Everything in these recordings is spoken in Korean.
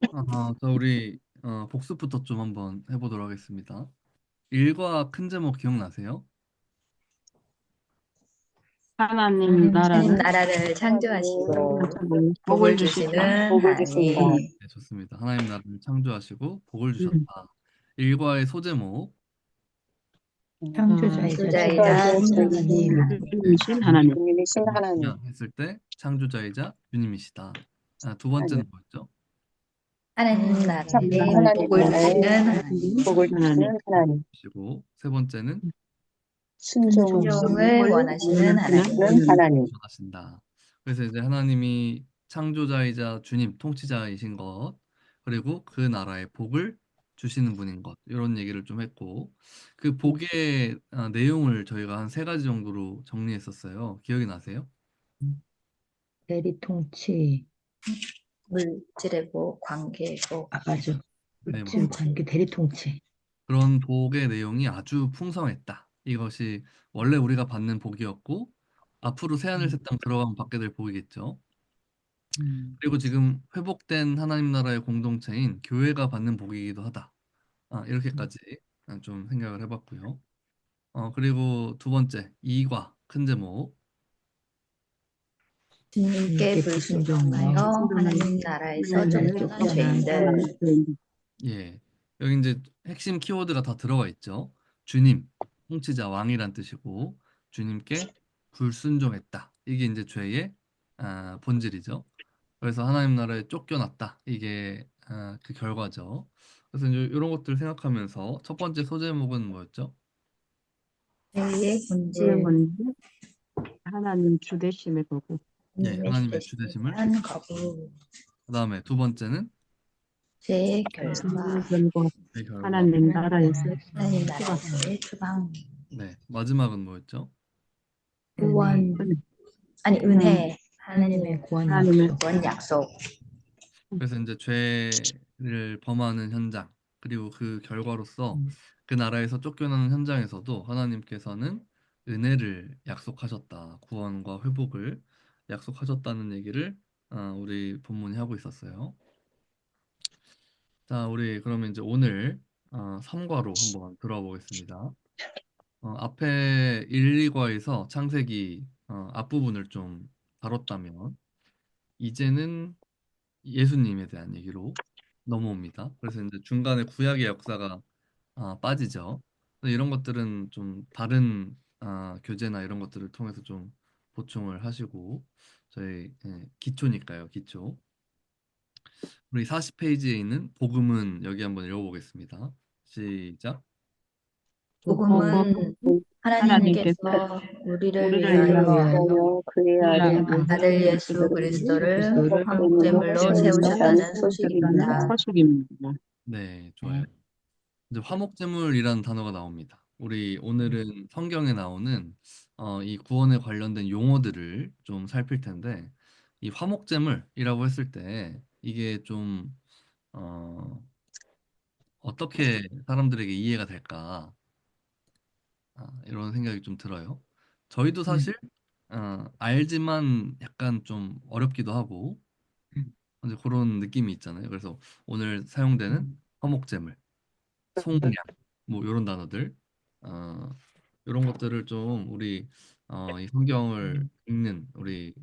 자, 우리 복습부터 좀 한번 해보도록 하겠습니다. 일과 큰 제목 기억나세요? 하나님 하나님 나라를 나라를 창조하시고 복을 복을 주신다. 주시는 하나님. 네, 좋습니다. 하나님 나라를 창조하시고 복을 음. 주셨다. 일과의 소제목, 창조자이자 창조자이자 주님. 주님이신 하나님. 주님이신 하나님, 창조자 했을 때 창조자이자 주님이시다. 두 번째는 뭐였죠? 하나님 나라에 하나님 복을 나라에 주시는 하나님. 복을 하나님. 주시는 하나님, 그리고 세 번째는 순종을 원하시는 하나님. 하나님, 하신다. 그래서 이제 하나님이 창조자이자 주님, 통치자이신 것, 그리고 그 나라의 복을 주시는 분인 것, 이런 얘기를 좀 했고, 그 복의 내용을 저희가 한 세 가지 정도로 정리했었어요. 기억이 나세요? 대리통치. 물질의 복, 관계의 복. 맞아. 네, 물질 관계 대리통치. 그런 복의 내용이 아주 풍성했다. 이것이 원래 우리가 받는 복이었고, 앞으로 새하늘 새 땅 들어가면 받게 될 복이겠죠. 그리고 지금 회복된 하나님 나라의 공동체인 교회가 받는 복이기도 하다. 이렇게까지 좀 생각을 해봤고요. 그리고 두 번째, 이과 큰 제목. 주님께 불순종하여 하나님 나라에서 쫓겨난 죄인들. 예. 여기 이제 핵심 키워드가 다 들어가 있죠. 주님, 통치자, 왕이란 뜻이고, 주님께 불순종했다. 이게 이제 죄의 본질이죠. 그래서 하나님 나라에 쫓겨났다. 이게 그 결과죠. 그래서 이제 이런 것들 생각하면서 첫 번째 소제목은 뭐였죠? 죄의 그의 본질, 본질 하나님 주되심의 거고. 예, 주님의 하나님의 주되심에 주되심을. 대한 거부, 그다음에 두 번째는 죄의 결과, 결과 그 결과. 하나님 나라에서 하나님 추가. 나라에서의 추방, 네, 마지막은 뭐였죠? 구원, 아니 은혜, 하나님의 구원 하나님의 구원 약속. 그래서 이제 죄를 범하는 현장, 그리고 그 결과로서 그 나라에서 쫓겨나는 현장에서도 하나님께서는 은혜를 약속하셨다. 구원과 회복을 약속하셨다는 얘기를 우리 본문이 하고 있었어요. 자, 우리 그러면 이제 오늘 3과로 한번 들어가 보겠습니다. 앞에 1, 2과에서 창세기 앞부분을 좀 다뤘다면 이제는 예수님에 대한 얘기로 넘어옵니다. 그래서 이제 중간에 구약의 역사가 빠지죠. 그래서 이런 것들은 좀 다른 교재나 이런 것들을 통해서 좀 보충을 하시고 저희 기초니까요, 기초. 우리 40페이지에 있는 복음은 여기 한번 읽어보겠습니다. 시작. 복음은 하나님께서 하나님께서 우리를 우리를 위하여 위하여 하여 그의 그의 아들 아들 아들 예수 예수 그리스도를 예수님으로 화목제물로 세우셨다는 세우셨다는 라는 소식입니다. 소식입니다. 서식입니다. 네, 좋아요. 이제 화목제물이라는 단어가 나옵니다. 우리 오늘은 성경에 나오는 이 구원에 관련된 용어들을 좀 살필 텐데 이 화목제물이라고 했을 때 이게 좀 어, 어떻게 사람들에게 이해가 될까 이런 생각이 좀 들어요. 저희도 사실 알지만 약간 좀 어렵기도 하고 이제 그런 느낌이 있잖아요. 그래서 오늘 사용되는 화목제물 송량 뭐 이런 단어들 어, 이런 것들을 좀 우리 이 성경을 읽는 우리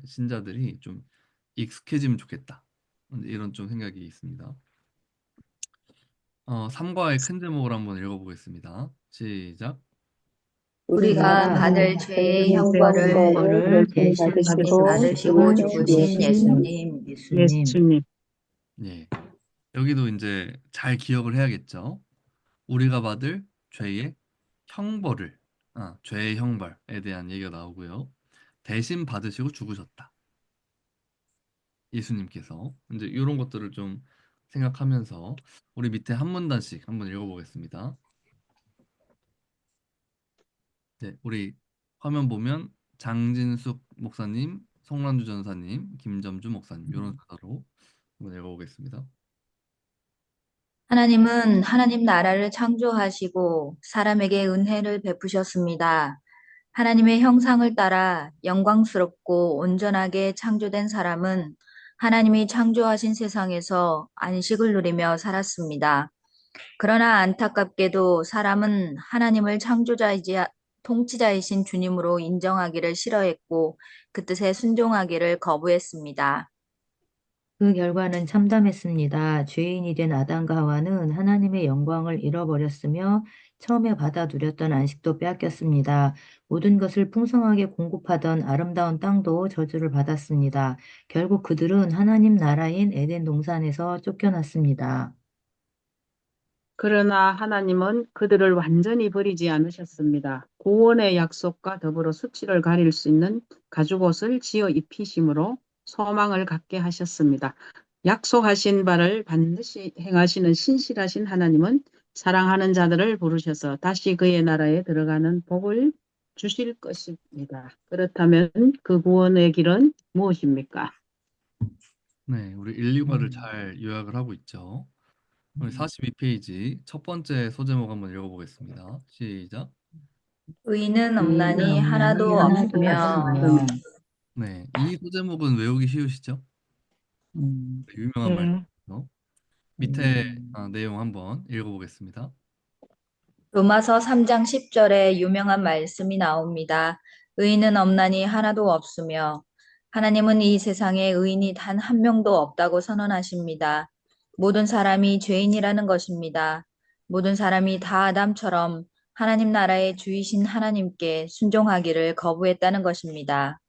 신자들이 좀 익숙해지면 좋겠다 이런 좀 생각이 있습니다. 3과의 큰 제목을 한번 읽어보겠습니다. 시작. 우리가 우리가 받을 죄의 형벌을 형벌을 대신 대신 받으시고 받으시고 죽으신 죽으신 예수님. 예수님. 예. 여기도 이제 잘 기억을 해야겠죠. 우리가 받을 죄의 형벌을 죄의 형벌에 대한 얘기가 나오고요. 대신 받으시고 죽으셨다. 예수님께서 이제 이런 것들을 좀 생각하면서 우리 밑에 한 문단씩 한번 읽어보겠습니다. 네, 우리 화면 보면 장진숙 목사님, 송란주 전사님, 김점주 목사님 이런 순서로 한번 읽어보겠습니다. 하나님은 하나님 나라를 창조하시고 사람에게 은혜를 베푸셨습니다. 하나님의 형상을 따라 영광스럽고 온전하게 창조된 사람은 하나님이 창조하신 세상에서 안식을 누리며 살았습니다. 그러나 안타깝게도 사람은 하나님을 통치자이신 주님으로 인정하기를 싫어했고 그 뜻에 순종하기를 거부했습니다. 그 결과는 참담했습니다. 죄인이 된 아담과 하와는 하나님의 영광을 잃어버렸으며 처음에 받아 누렸던 안식도 빼앗겼습니다. 모든 것을 풍성하게 공급하던 아름다운 땅도 저주를 받았습니다. 결국 그들은 하나님 나라인 에덴 동산에서 쫓겨났습니다. 그러나 하나님은 그들을 완전히 버리지 않으셨습니다. 구원의 약속과 더불어 수치를 가릴 수 있는 가죽옷을 지어 입히심으로 소망을 갖게 하셨습니다. 약속하신 바를 반드시 행하시는 신실하신 하나님은 사랑하는 자들을 부르셔서 다시 그의 나라에 들어가는 복을 주실 것입니다. 그렇다면 그 구원의 길은 무엇입니까? 네, 우리 1, 2과를 음, 잘 요약을 하고 있죠. 우리 42페이지 첫 번째 소제목 한번 읽어보겠습니다. 시작. 의인은 의인은 없나니 없나니 하나도 하나도 없으며 없으며. 네, 이 소제목은 외우기 쉬우시죠? 음, 유명한 네. 말이죠. 밑에 음, 내용 한번 읽어보겠습니다. 로마서 3장 10절에 유명한 말씀이 나옵니다. 의인은 없나니 하나도 없으며 하나님은 이 세상에 의인이 단 한 명도 없다고 선언하십니다. 모든 사람이 죄인이라는 것입니다. 모든 사람이 다 아담처럼 하나님 나라의 주이신 하나님께 순종하기를 거부했다는 것입니다.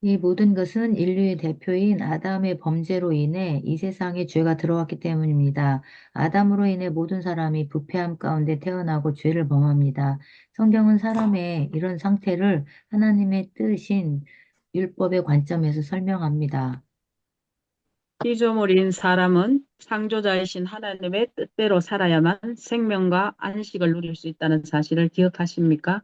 이 모든 것은 인류의 대표인 아담의 범죄로 인해 이 세상에 죄가 들어왔기 때문입니다. 아담으로 인해 모든 사람이 부패함 가운데 태어나고 죄를 범합니다. 성경은 사람의 이런 상태를 하나님의 뜻인 율법의 관점에서 설명합니다. 피조물인 사람은 창조자이신 하나님의 뜻대로 살아야만 생명과 안식을 누릴 수 있다는 사실을 기억하십니까?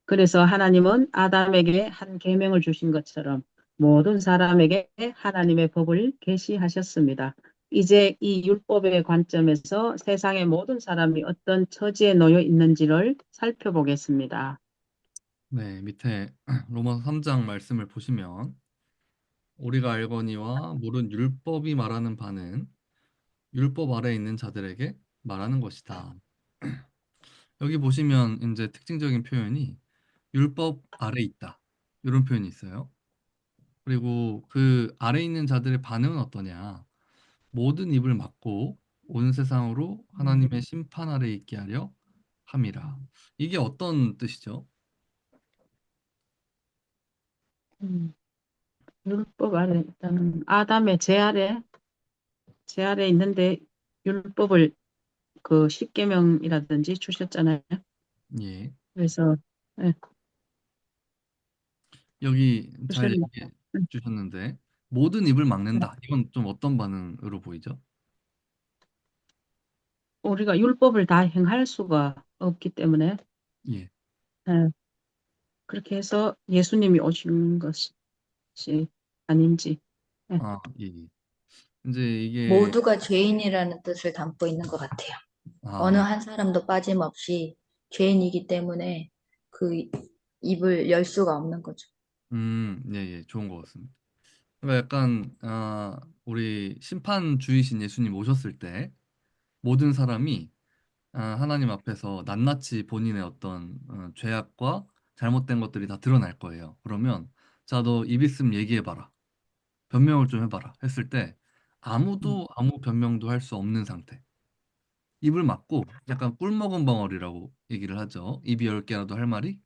그래서 하나님은 아담에게 한 계명을 주신 것처럼 모든 사람에게 하나님의 법을 계시하셨습니다. 이제 이 율법의 관점에서 세상의 모든 사람이 어떤 처지에 놓여 있는지를 살펴보겠습니다. 네, 밑에 로마서 3장 말씀을 보시면 우리가 알거니와 모든 율법이 말하는 바는 율법 아래에 있는 자들에게 말하는 것이다. 여기 보시면 이제 특징적인 표현이 율법 아래 있다. 이런 표현이 있어요. 그리고 그 아래 있는 자들의 반응은 어떠냐? 모든 입을 막고 온 세상으로 하나님의 심판 아래 있게 하려 함이라. 이게 어떤 뜻이죠? 음, 율법 아래 있다는 아담의 제 아래 있는데 율법을 그 십계명이라든지 주셨잖아요. 예. 그래서 예, 여기 잘 주셨는데 얘기해 주셨는데 모든 입을 막는다. 이건 좀 어떤 반응으로 보이죠? 우리가 율법을 다 행할 수가 없기 때문에 예. 예, 그렇게 해서 예수님이 오신 것이 아닌지. 예, 아, 예. 예. 이제 이게 모두가 죄인이라는 뜻을 담고 있는 것 같아요. 어느 아, 한 사람도 빠짐없이 죄인이기 때문에 그 입을 열 수가 없는 거죠. 예, 예, 좋은 것 같습니다. 그러니까 약간 우리 심판주이신 예수님 오셨을 때 모든 사람이 하나님 앞에서 낱낱이 본인의 어떤 죄악과 잘못된 것들이 다 드러날 거예요. 그러면 자, 너 입 있으면 얘기해봐라. 변명을 좀 해봐라. 했을 때 아무도 아무 변명도 할 수 없는 상태. 입을 막고 약간 꿀 먹은 벙어리라고 얘기를 하죠. 입이 열 개라도 할 말이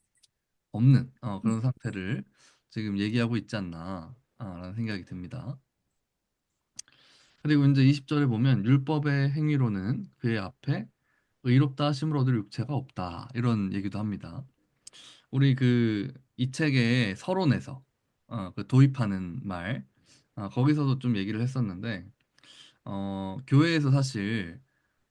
없는 그런 상태를 지금 얘기하고 있지 않나 라는 생각이 듭니다. 그리고 이제 20절에 보면 율법의 행위로는 그의 앞에 의롭다 하심을 얻을 육체가 없다. 이런 얘기도 합니다. 우리 그 이 책의 서론에서 그 도입하는 말 거기서도 좀 얘기를 했었는데 교회에서 사실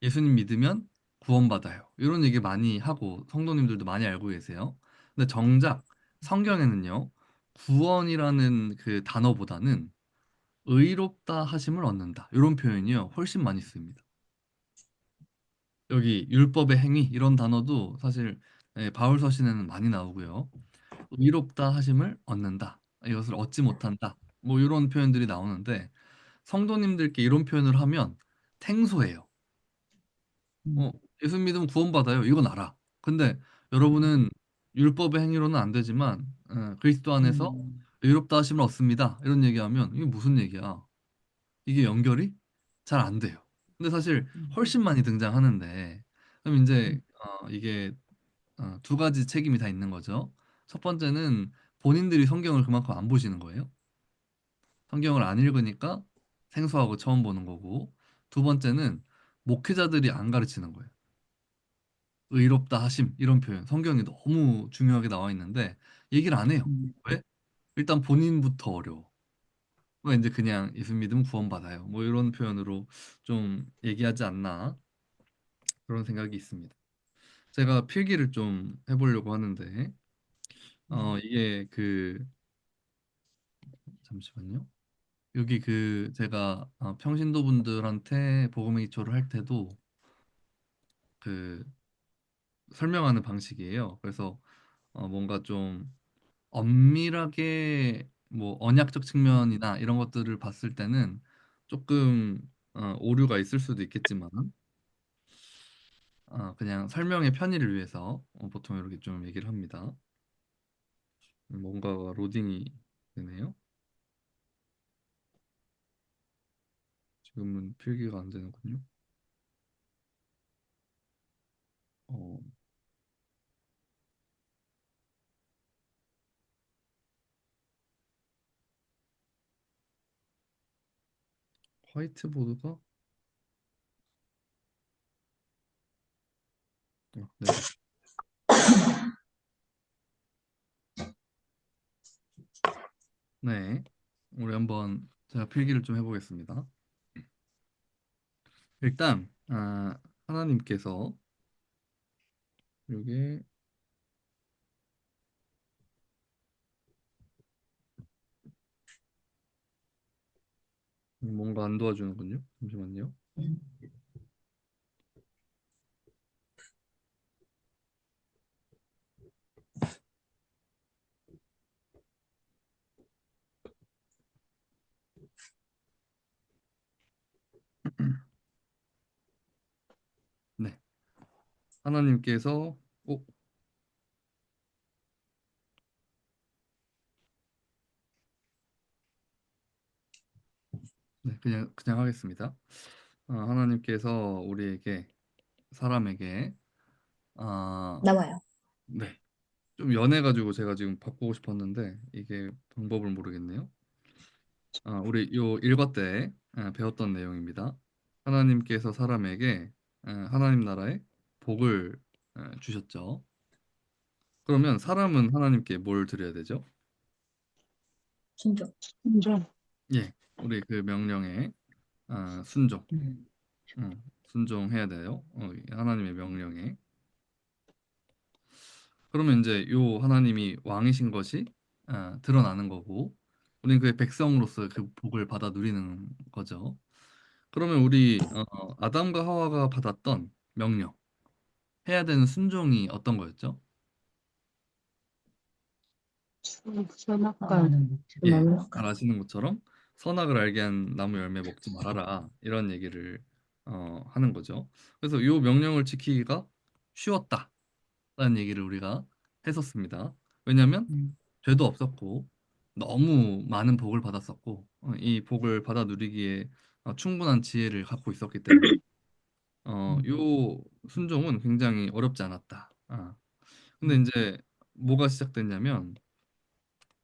예수님 믿으면 구원받아요. 이런 얘기 많이 하고 성도님들도 많이 알고 계세요. 근데 정작 성경에는요, 구원이라는 그 단어보다는 의롭다 하심을 얻는다. 이런 표현이요, 훨씬 많이 쓰입니다. 여기 율법의 행위 이런 단어도 사실 바울 서신에는 많이 나오고요. 의롭다 하심을 얻는다. 이것을 얻지 못한다. 뭐 이런 표현들이 나오는데 성도님들께 이런 표현을 하면 탱소해요. 어, 음, 예수 믿으면 구원받아요. 이건 알아. 근데 여러분은 율법의 행위로는 안 되지만 그리스도 안에서 음, 의롭다 하심을 얻습니다. 이런 얘기하면 이게 무슨 얘기야? 이게 연결이 잘 안 돼요. 근데 사실 음, 훨씬 많이 등장하는데 그럼 이제 음, 이게 두 가지 책임이 다 있는 거죠. 첫 번째는 본인들이 성경을 그만큼 안 보시는 거예요. 성경을 안 읽으니까 생소하고 처음 보는 거고 두 번째는 목회자들이 안 가르치는 거예요. 의롭다 하심 이런 표현 성경이 너무 중요하게 나와 있는데 얘기를 안 해요. 음. 왜? 일단 본인부터 어려워. 뭐 이제 그냥 예수 믿으면 구원받아요. 뭐 이런 표현으로 좀 얘기하지 않나 그런 생각이 있습니다. 제가 필기를 좀 해보려고 하는데 이게 그 잠시만요. 여기 그 제가 평신도 분들한테 복음의 기초를 할 때도 그 설명하는 방식이에요. 그래서 뭔가 좀 엄밀하게 뭐 언약적 측면이나 이런 것들을 봤을 때는 조금 오류가 있을 수도 있겠지만 그냥 설명의 편의를 위해서 보통 이렇게 좀 얘기를 합니다. 뭔가가 로딩이 되네요. 지금은 필기가 안 되는군요. 어, 화이트보드가 네, 네. 우리 한번 제가 필기를 좀 해보겠습니다. 일단 하나님께서 이게 뭔가 안 도와주는군요. 잠시만요. 네. 하나님께서 네, 그냥 하겠습니다. 하나님께서 우리에게 사람에게 아, 나와요. 네. 좀 연해가지고 제가 지금 바꾸고 싶었는데 이게 방법을 모르겠네요. 우리 요 일과 때 배웠던 내용입니다. 하나님께서 사람에게 하나님 나라의 복을 주셨죠. 그러면 사람은 하나님께 뭘 드려야 되죠? 순종. 순종. 예, 우리 그 명령에 순종, 음. 순종해야 돼요. 하나님의 명령에. 그러면 이제 요 하나님이 왕이신 것이 드러나는 거고, 우리는 그의 백성으로서 그 복을 받아 누리는 거죠. 그러면 우리 아담과 하와가 받았던 명령, 해야 되는 순종이 어떤 거였죠? 선악과 선하는 목적. 예, 넉넉한. 잘 아시는 것처럼 선악을 알게 한 나무 열매 먹지 말아라 이런 얘기를 하는 거죠. 그래서 요 명령을 지키기가 쉬웠다라는 얘기를 우리가 했었습니다. 왜냐하면 음, 죄도 없었고 너무 많은 복을 받았었고 이 복을 받아 누리기에 충분한 지혜를 갖고 있었기 때문에 음, 요 순종은 굉장히 어렵지 않았다. 근데 음, 이제 뭐가 시작됐냐면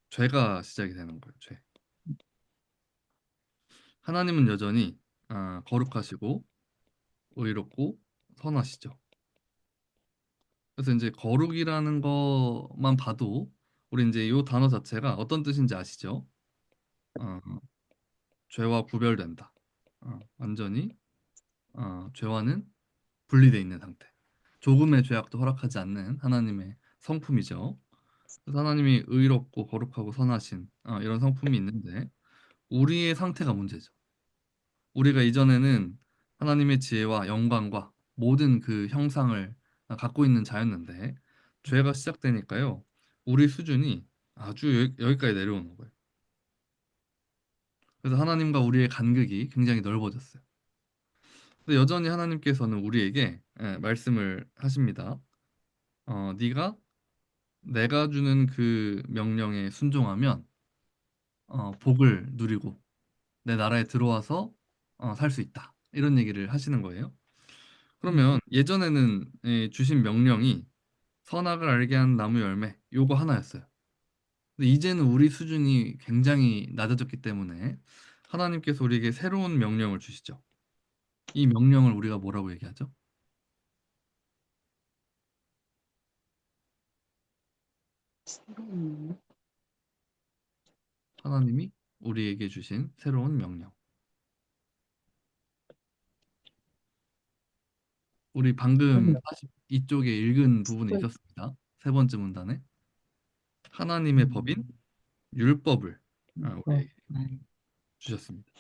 죄가 시작이 되는 거예요. 죄. 하나님은 여전히 거룩하시고 의롭고 선하시죠. 그래서 이제 거룩이라는 것만 봐도 우리 이제 이 단어 자체가 어떤 뜻인지 아시죠? 어, 죄와 구별된다. 완전히 죄와는 분리돼 있는 상태. 조금의 죄악도 허락하지 않는 하나님의 성품이죠. 그래서 하나님이 의롭고 거룩하고 선하신 이런 성품이 있는데 우리의 상태가 문제죠. 우리가 이전에는 하나님의 지혜와 영광과 모든 그 형상을 갖고 있는 자였는데 죄가 시작되니까요. 우리 수준이 아주 여기까지 내려오는 거예요. 그래서 하나님과 우리의 간극이 굉장히 넓어졌어요. 근데 여전히 하나님께서는 우리에게 말씀을 하십니다. 네가 내가 주는 그 명령에 순종하면 복을 누리고 내 나라에 들어와서 살 수 있다. 이런 얘기를 하시는 거예요. 그러면 예전에는 주신 명령이 선악을 알게 하는 나무 열매 요거 하나였어요. 근데 이제는 우리 수준이 굉장히 낮아졌기 때문에 하나님께서 우리에게 새로운 명령을 주시죠. 이 명령을 우리가 뭐라고 얘기하죠? 하나님이 우리에게 주신 새로운 명령. 우리 방금 이쪽에 읽은 부분에 있었습니다. 세 번째 문단에 하나님의 법인 율법을 우리에게 주셨습니다.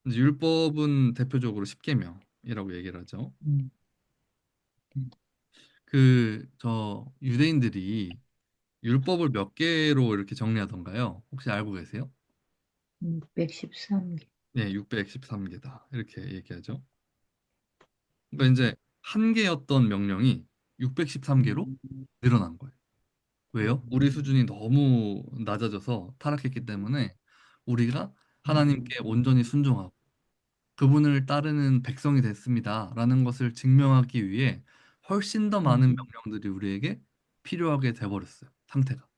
이제 율법은 대표적으로 십계명이라고 얘기를 하죠. 그 저 유대인들이 율법을 몇 개로 이렇게 정리하던가요? 혹시 알고 계세요? 613개. 네, 613개다. 이렇게 얘기하죠. 그러니까 이제 한 개였던 명령이 613개로 늘어난 거예요. 왜요? 우리 수준이 너무 낮아져서 타락했기 때문에 우리가 하나님께 온전히 순종하고 그분을 따르는 백성이 됐습니다라는 것을 증명하기 위해 훨씬 더 많은 명령들이 우리에게 필요하게 돼버렸어요. 상태가.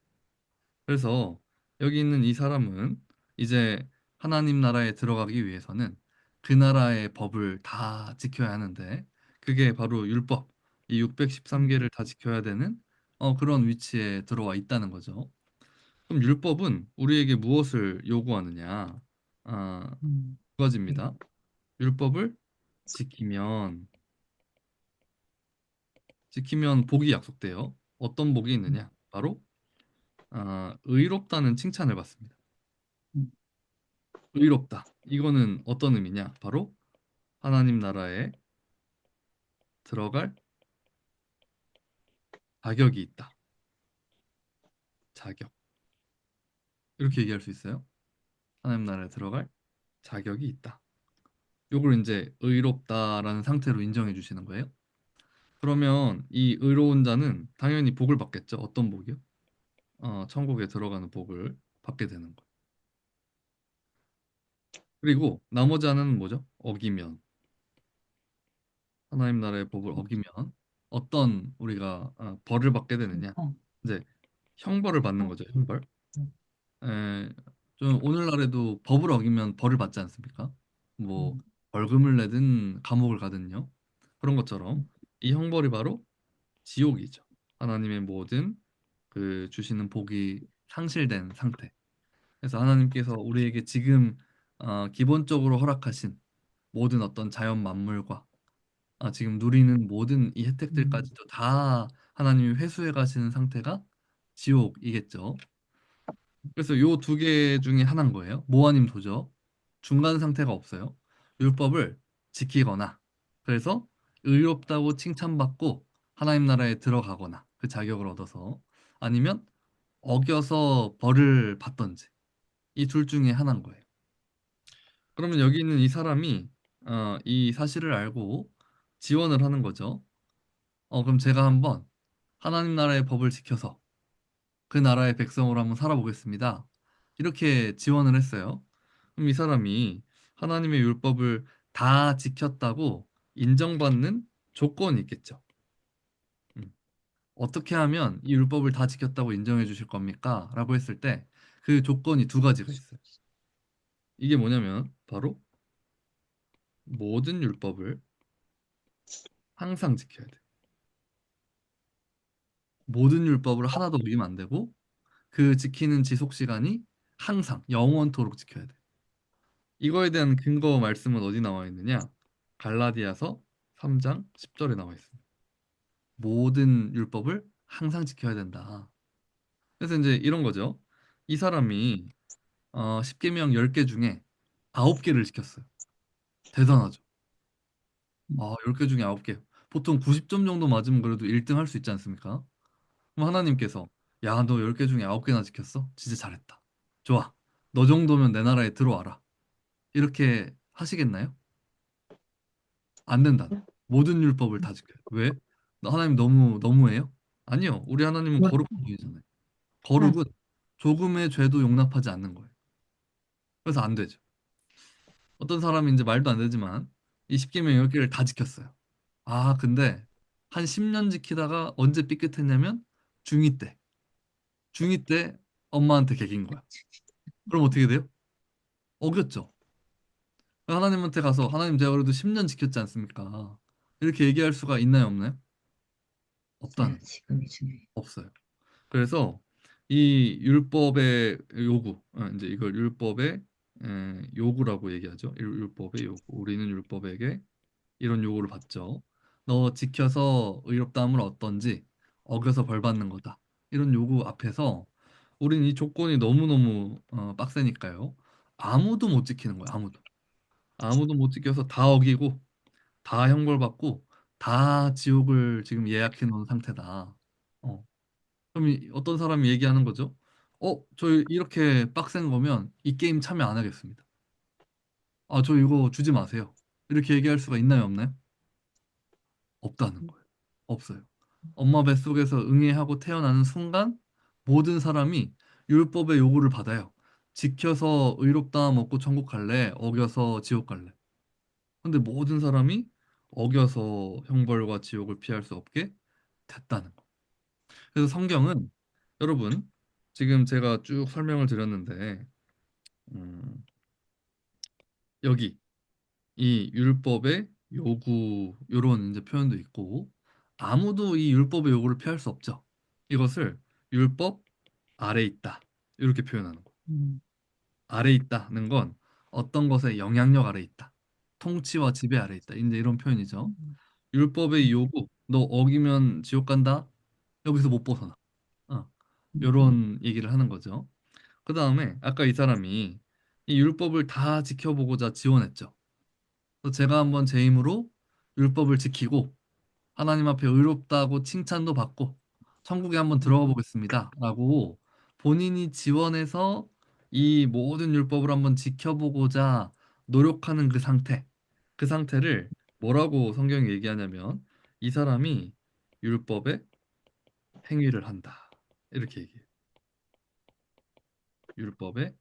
그래서 여기 있는 이 사람은 이제 하나님 나라에 들어가기 위해서는 그 나라의 법을 다 지켜야 하는데 그게 바로 율법, 이 613개를 다 지켜야 되는 그런 위치에 들어와 있다는 거죠. 그럼 율법은 우리에게 무엇을 요구하느냐? 두 가지입니다. 율법을 지키면 복이 약속돼요. 어떤 복이 있느냐? 바로 의롭다는 칭찬을 받습니다. 의롭다. 이거는 어떤 의미냐? 바로 하나님 나라에 들어갈 자격이 있다. 자격. 이렇게 얘기할 수 있어요. 하나님 나라에 들어갈 자격이 있다. 요걸 이제 의롭다라는 상태로 인정해 주시는 거예요. 그러면 이 의로운 자는 당연히 복을 받겠죠. 어떤 복이요? 천국에 들어가는 복을 받게 되는 거예요. 그리고 나머지 하나는 뭐죠? 어기면 하나님 나라의 법을 어기면 어떤 우리가 벌을 받게 되느냐? 이제 형벌을 받는 거죠. 형벌. 에, 좀 오늘날에도 법을 어기면 벌을 받지 않습니까? 뭐 벌금을 내든 감옥을 가든요. 그런 것처럼 이 형벌이 바로 지옥이죠. 하나님의 모든 그 주시는 복이 상실된 상태. 그래서 하나님께서 우리에게 지금 기본적으로 허락하신 모든 어떤 자연 만물과 지금 누리는 모든 이 혜택들까지도 다 하나님이 회수해 가시는 상태가 지옥이겠죠. 그래서 요 두 개 중에 하나인 거예요. 뭐 아님 도죠. 중간 상태가 없어요. 율법을 지키거나 그래서 의롭다고 칭찬받고 하나님 나라에 들어가거나 그 자격을 얻어서 아니면 어겨서 벌을 받던지 이 둘 중에 하나인 거예요. 그러면 여기 있는 이 사람이 이 사실을 알고 지원을 하는 거죠. 그럼 제가 한번 하나님 나라의 법을 지켜서 그 나라의 백성으로 한번 살아보겠습니다. 이렇게 지원을 했어요. 그럼 이 사람이 하나님의 율법을 다 지켰다고 인정받는 조건이 있겠죠. 음. 어떻게 하면 이 율법을 다 지켰다고 인정해 주실 겁니까? 라고 했을 때 그 조건이 두 가지가 있어요. 이게 뭐냐면 바로 모든 율법을 항상 지켜야 돼. 모든 율법을 하나도 어기면 안 되고 그 지키는 지속 시간이 항상 영원토록 지켜야 돼. 이거에 대한 근거 말씀은 어디 나와 있느냐? 갈라디아서 3장 10절에 나와 있습니다. 모든 율법을 항상 지켜야 된다. 그래서 이제 이런 거죠. 이 사람이 10계명 10개 중에 9개를 지켰어요. 대단하죠. 10개 중에 9개. 보통 90점 정도 맞으면 그래도 1등 할 수 있지 않습니까? 그럼 하나님께서 야, 너 10개 중에 9개나 지켰어? 진짜 잘했다. 좋아. 너 정도면 내 나라에 들어와라. 이렇게 하시겠나요? 안 된다. 모든 율법을 다 지켜요. 왜? 하나님 너무해요? 아니요. 우리 하나님은 거룩한 분이잖아요. 거룩은 조금의 죄도 용납하지 않는 거예요. 그래서 안 되죠. 어떤 사람이 이제 말도 안 되지만 이 십계명 10개를 다 지켰어요. 아, 근데 한 10년 지키다가 언제 삐끗했냐면 중2 때. 중2 때 엄마한테 개긴 거야. 그럼 어떻게 돼요? 어겼죠. 하나님한테 가서 하나님 제가 그래도 10년 지켰지 않습니까? 이렇게 얘기할 수가 있나요, 없나요? 없다는 거. 지금이 중요해요. 없어요. 그래서 이 율법의 요구, 이제 이걸 율법의 요구라고 얘기하죠. 율법의 요구. 우리는 율법에게 이런 요구를 받죠. 너 지켜서 의롭다함을 얻던지 어겨서 벌 받는 거다. 이런 요구 앞에서 우린 이 조건이 너무너무 빡세니까요. 아무도 못 지키는 거예요. 아무도 못 지켜서 다 어기고 다 형벌받고 다 지옥을 지금 예약해 놓은 상태다. 어. 그럼 어떤 사람이 얘기하는 거죠? 저 이렇게 빡센 거면 이 게임 참여 안 하겠습니다. 아, 저 이거 주지 마세요. 이렇게 얘기할 수가 있나요, 없나요? 없다는 거예요. 없어요. 엄마 뱃속에서 응애하고 태어나는 순간 모든 사람이 율법의 요구를 받아요. 지켜서 의롭다 먹고 천국 갈래? 어겨서 지옥 갈래? 근데 모든 사람이 어겨서 형벌과 지옥을 피할 수 없게 됐다는 거. 그래서 성경은 여러분 지금 제가 쭉 설명을 드렸는데 음, 여기 이 율법의 요구 요런 이제 표현도 있고 아무도 이 율법의 요구를 피할 수 없죠. 이것을 율법 아래 있다 이렇게 표현하는 거. 음, 아래 있다는 건 어떤 것의 영향력 아래 있다. 통치와 지배 아래 있다. 이제 이런 표현이죠. 율법의 요구 너 어기면 지옥 간다. 여기서 못 벗어나. 어, 요런 얘기를 하는 거죠. 그 다음에 아까 이 사람이 이 율법을 다 지켜보고자 지원했죠. 그래서 제가 한번 제 힘으로 율법을 지키고 하나님 앞에 의롭다고 칭찬도 받고 천국에 한번 들어가 보겠습니다. 라고 본인이 지원해서 이 모든 율법을 한번 지켜보고자 노력하는 그 상태를 뭐라고 성경이 얘기하냐면 이 사람이 율법의 행위를 한다. 이렇게 얘기해요. 율법의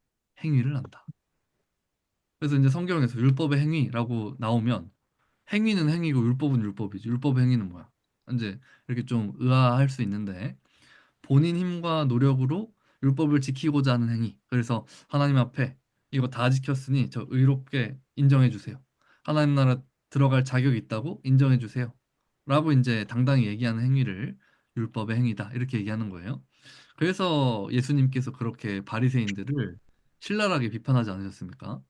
행위를 한다. 그래서 이제 성경에서 율법의 행위라고 나오면 행위는 행위고 율법은 율법이지. 율법의 행위는 뭐야? 이제 이렇게 좀 의아할 수 있는데 본인 힘과 노력으로 율법을 지키고자 하는 행위. 그래서 하나님 앞에 이거 다 지켰으니 저 의롭게 인정해 주세요. 하나님 나라 들어갈 자격이 있다고 인정해 주세요. 라고 이제 당당히 얘기하는 행위를 율법의 행위다. 이렇게 얘기하는 거예요. 그래서 예수님께서 그렇게 바리새인들을 신랄하게 비판하지 않으셨습니까?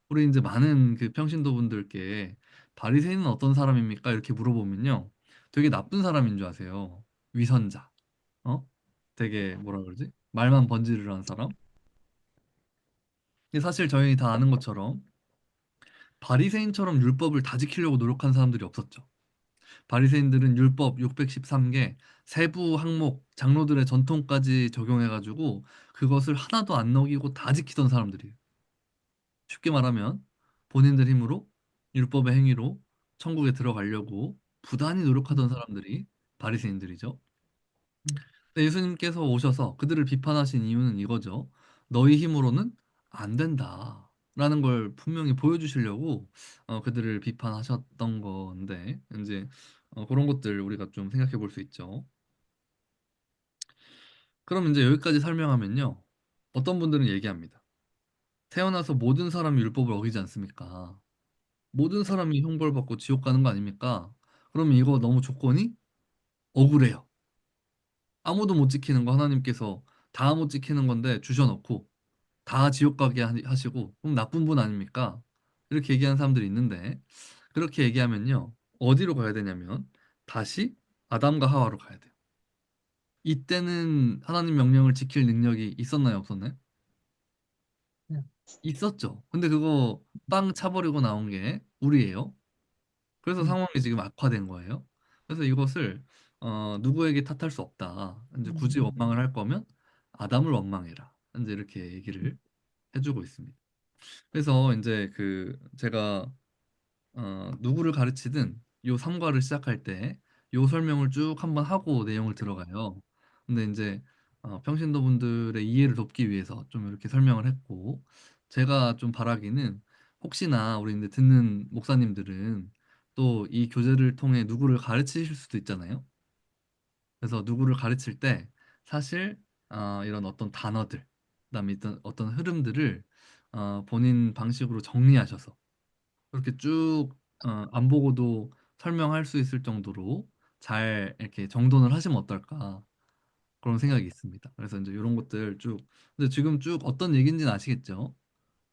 우리 이제 많은 그 평신도 분들께 바리새인은 어떤 사람입니까? 이렇게 물어보면요. 되게 나쁜 사람인 줄 아세요. 위선자. 어? 되게 뭐라 그러지? 말만 번지르르한 사람. 근데 사실 저희 다 아는 것처럼 바리새인처럼 율법을 다 지키려고 노력한 사람들이 없었죠. 바리새인들은 율법 613개 세부 항목 장로들의 전통까지 적용해가지고 그것을 하나도 안 어기고 다 지키던 사람들이에요. 쉽게 말하면 본인들 힘으로 율법의 행위로 천국에 들어가려고 부단히 노력하던 사람들이 바리새인들이죠. 근데 예수님께서 오셔서 그들을 비판하신 이유는 이거죠. 너희 힘으로는 안 된다. 라는 걸 분명히 보여주시려고 그들을 비판하셨던 건데 이제 그런 것들 우리가 좀 생각해 볼 수 있죠. 그럼 이제 여기까지 설명하면요. 어떤 분들은 얘기합니다. 태어나서 모든 사람이 율법을 어기지 않습니까? 모든 사람이 형벌받고 지옥 가는 거 아닙니까? 그러면 이거 너무 조건이 억울해요. 아무도 못 지키는 거 하나님께서 다 못 지키는 건데 주셔놓고 다 지옥 가게 하시고 그럼 나쁜 분 아닙니까? 이렇게 얘기하는 사람들이 있는데 그렇게 얘기하면요. 어디로 가야 되냐면 다시 아담과 하와로 가야 돼요. 이때는 하나님 명령을 지킬 능력이 있었나요, 없었나요? 있었죠. 근데 그거 빵 차버리고 나온 게 우리예요. 그래서 상황이 지금 악화된 거예요. 그래서 이것을 누구에게 탓할 수 없다. 이제 굳이 원망을 할 거면 아담을 원망해라. 이제 이렇게 얘기를 해주고 있습니다. 그래서 이제 그 제가 누구를 가르치든 요 3과를 시작할 때 요 설명을 쭉 한번 하고 내용을 들어가요. 근데 이제 평신도 분들의 이해를 돕기 위해서 좀 이렇게 설명을 했고, 제가 좀 바라기는 혹시나 우리 이제 듣는 목사님들은 또 이 교재를 통해 누구를 가르치실 수도 있잖아요. 그래서 누구를 가르칠 때 사실 이런 어떤 단어들, 그다음에 어떤 흐름들을 본인 방식으로 정리하셔서 그렇게 쭉 안 보고도 설명할 수 있을 정도로 잘 이렇게 정돈을 하시면 어떨까 그런 생각이 있습니다. 그래서 이제 이런 것들 쭉, 근데 지금 쭉 어떤 얘기인지는 아시겠죠?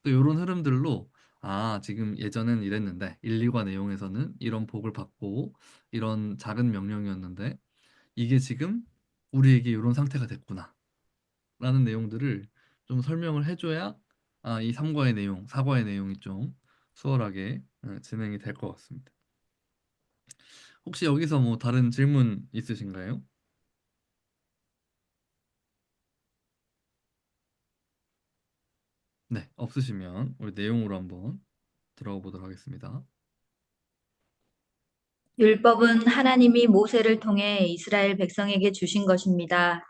또 이런 흐름들로 지금 예전엔 이랬는데 1, 2과 내용에서는 이런 복을 받고 이런 작은 명령이었는데 이게 지금 우리에게 이런 상태가 됐구나 라는 내용들을 좀 설명을 해줘야 이 3과의 내용, 4과의 내용이 좀 수월하게 진행이 될 것 같습니다. 혹시 여기서 뭐 다른 질문 있으신가요? 네, 없으시면 우리 내용으로 한번 들어가 보도록 하겠습니다. 율법은 하나님이 모세를 통해 이스라엘 백성에게 주신 것입니다.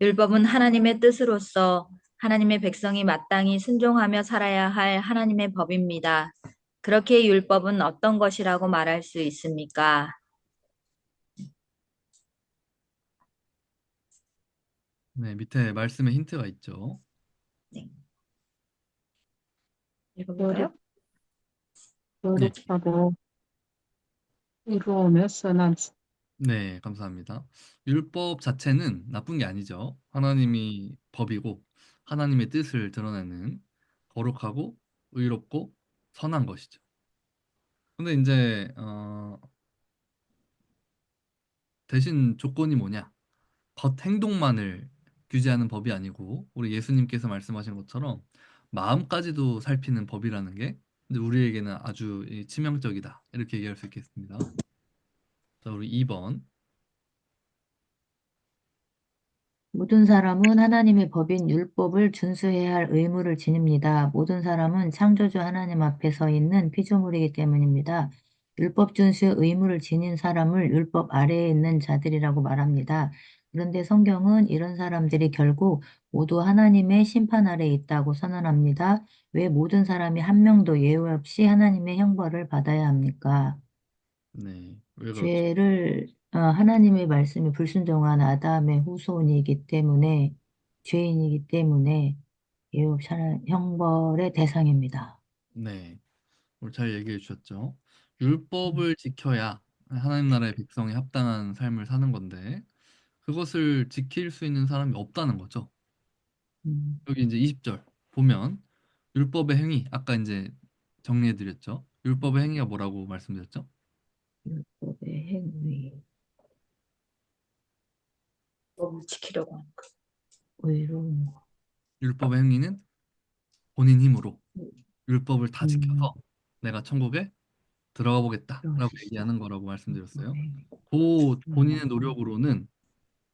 율법은 하나님의 뜻으로서 하나님의 백성이 마땅히 순종하며 살아야 할 하나님의 법입니다. 그렇게 율법은 어떤 것이라고 말할 수 있습니까? 네, 밑에 말씀에 힌트가 있죠. 네. 어렵, 읽어볼까요? 네, 어렵다고 이루어내 써난 네, 감사합니다. 율법 자체는 나쁜 게 아니죠. 하나님이 법이고 하나님의 뜻을 드러내는 거룩하고 의롭고 선한 것이죠. 근데 이제 대신 조건이 뭐냐? 겉 행동만을 규제하는 법이 아니고 우리 예수님께서 말씀하신 것처럼 마음까지도 살피는 법이라는 게 이제 우리에게는 아주 치명적이다. 이렇게 얘기할 수 있겠습니다. 자, 우리 2번. 모든 사람은 하나님의 법인 율법을 준수해야 할 의무를 지닙니다. 모든 사람은 창조주 하나님 앞에 서 있는 피조물이기 때문입니다. 율법 준수의 의무를 지닌 사람을 율법 아래에 있는 자들이라고 말합니다. 그런데 성경은 이런 사람들이 결국 모두 하나님의 심판 아래에 있다고 선언합니다. 왜 모든 사람이 한 명도 예외 없이 하나님의 형벌을 받아야 합니까? 네, 왜 그렇죠? 죄를 하나님의 말씀에 불순종한 아담의 후손이기 때문에 죄인이기 때문에 예업 형벌의 대상입니다. 네, 오늘 잘 얘기해 주셨죠. 음, 율법을 지켜야 하나님 나라의 백성이 합당한 삶을 사는 건데 그것을 지킬 수 있는 사람이 없다는 거죠. 음, 여기 이제 20절 보면 율법의 행위, 아까 이제 정리해 드렸죠. 율법의 행위가 뭐라고 말씀드렸죠? 율법의 행위, 법을 지키려고 하는 의로운 것. 율법의 행위는 본인 힘으로 율법을 다 음, 지켜서 내가 천국에 들어가 그럴 보겠다라고 수 있어. 얘기하는 거라고 말씀드렸어요. 율법의 행위. 그 음, 본인의 노력으로는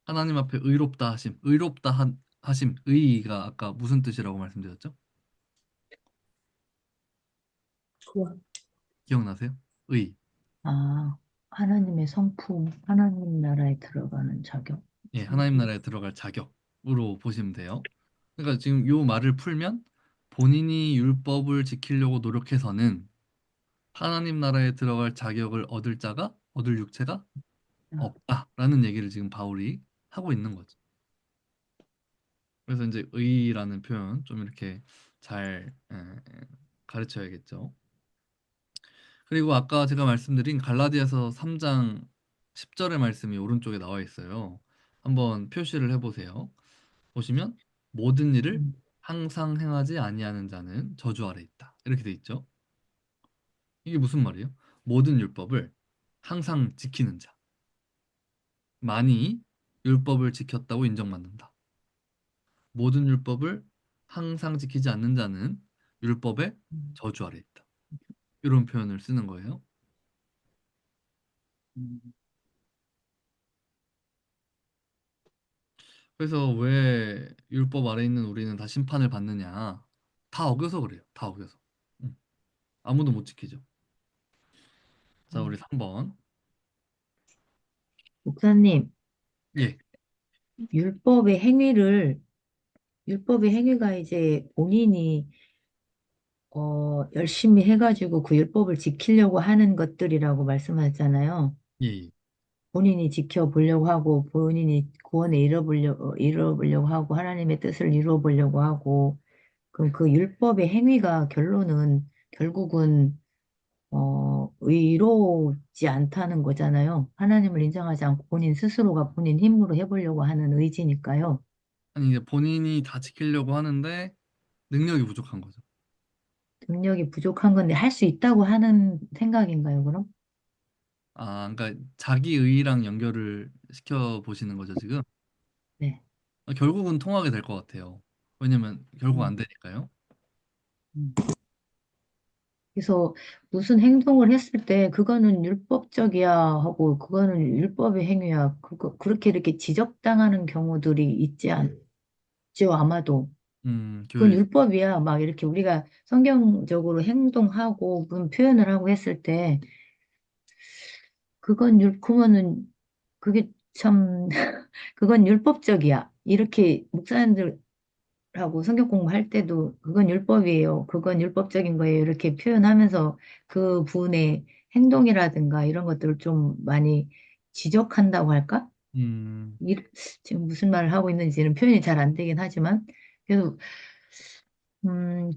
하나님 앞에 의롭다 하심, 하심, 의가 아까 무슨 뜻이라고 말씀드렸죠? 좋아. 기억나세요? 의. 하나님의 성품, 하나님 나라에 들어가는 자격. 예, 하나님 나라에 들어갈 자격으로 보시면 돼요. 그러니까 지금 요 말을 풀면 본인이 율법을 지키려고 노력해서는 하나님 나라에 들어갈 자격을 얻을 육체가 아, 없다라는 얘기를 지금 바울이 하고 있는 거죠. 그래서 이제 의라는 표현 좀 이렇게 잘 가르쳐야겠죠. 그리고 아까 제가 말씀드린 갈라디아서 3장 10절의 말씀이 오른쪽에 나와 있어요. 한번 표시를 해보세요. 보시면 모든 일을 음, 항상 행하지 아니하는 자는 저주 아래 있다. 이렇게 돼 있죠. 이게 무슨 말이에요? 모든 율법을 항상 지키는 자. 많이 율법을 지켰다고 인정받는다. 모든 율법을 항상 지키지 않는 자는 율법의 음, 저주 아래 있다. 이런 표현을 쓰는 거예요. 음. 그래서 왜 율법 아래 있는 우리는 다 심판을 받느냐? 다 어겨서 그래요. 다 어겨서. 음, 아무도 못 지키죠. 자, 우리 음. 3번. 목사님, 예. 율법의 행위를, 율법의 행위가 이제 본인이 열심히 해가지고 그 율법을 지키려고 하는 것들이라고 말씀하셨잖아요. 예. 예. 본인이 지켜보려고 하고, 본인이 구원에 이뤄보려고 하고, 하나님의 뜻을 이루어보려고 하고, 그럼 그 율법의 행위가 결국은, 의롭지 않다는 거잖아요. 하나님을 인정하지 않고 본인 스스로가 본인 힘으로 해보려고 하는 의지니까요. 아니 이제 본인이 다 지키려고 하는데 능력이 부족한 거죠. 능력이 부족한 건데 할 수 있다고 하는 생각인가요, 그럼? 아, 그러니까 자기 의랑 연결을 시켜 보시는 거죠, 지금. 네. 결국은 통하게 될 것 같아요. 왜냐면 결국 안 음, 되니까요. 음. 그래서 무슨 행동을 했을 때 그거는 율법적이야 하고 그거는 율법의 행위야. 그렇게 이렇게 지적당하는 경우들이 있지 않죠, 아마도. 그건 교회에서. 율법이야. 막 이렇게 우리가 성경적으로 행동하고 무슨 표현을 하고 했을 때 그거는 그게 참 그건 율법적이야. 이렇게 목사님들하고 성경 공부할 때도 그건 율법이에요. 그건 율법적인 거예요. 이렇게 표현하면서 그 분의 행동이라든가 이런 것들을 좀 많이 지적한다고 할까? 음, 이- 지금 무슨 말을 하고 있는지는 표현이 잘 안 되긴 하지만 그래서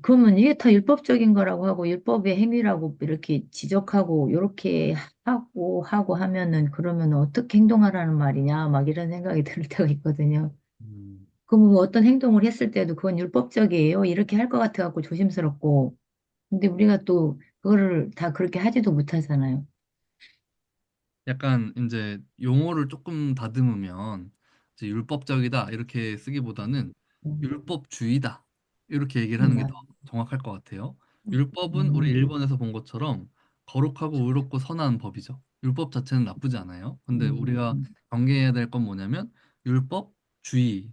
그러면 이게 다 율법적인 거라고 하고 율법의 행위라고 이렇게 지적하고 이렇게 하고 하면은 그러면 어떻게 행동하라는 말이냐 막 이런 생각이 들 때가 있거든요. 음. 그럼 뭐 어떤 행동을 했을 때도 그건 율법적이에요. 이렇게 할 것 같아 갖고 조심스럽고. 근데 우리가 또 그거를 다 그렇게 하지도 못하잖아요. 약간 이제 용어를 조금 다듬으면 이제 율법적이다 이렇게 쓰기보다는 음, 율법주의다 이렇게 얘기를 하는 게 더 맞- 정확할 것 같아요. 율법은 우리 음, 1번에서 본 것처럼 거룩하고 의롭고 선한 법이죠. 율법 자체는 나쁘지 않아요. 근데 음, 우리가 음, 경계해야 될 건 뭐냐면 율법주의죠.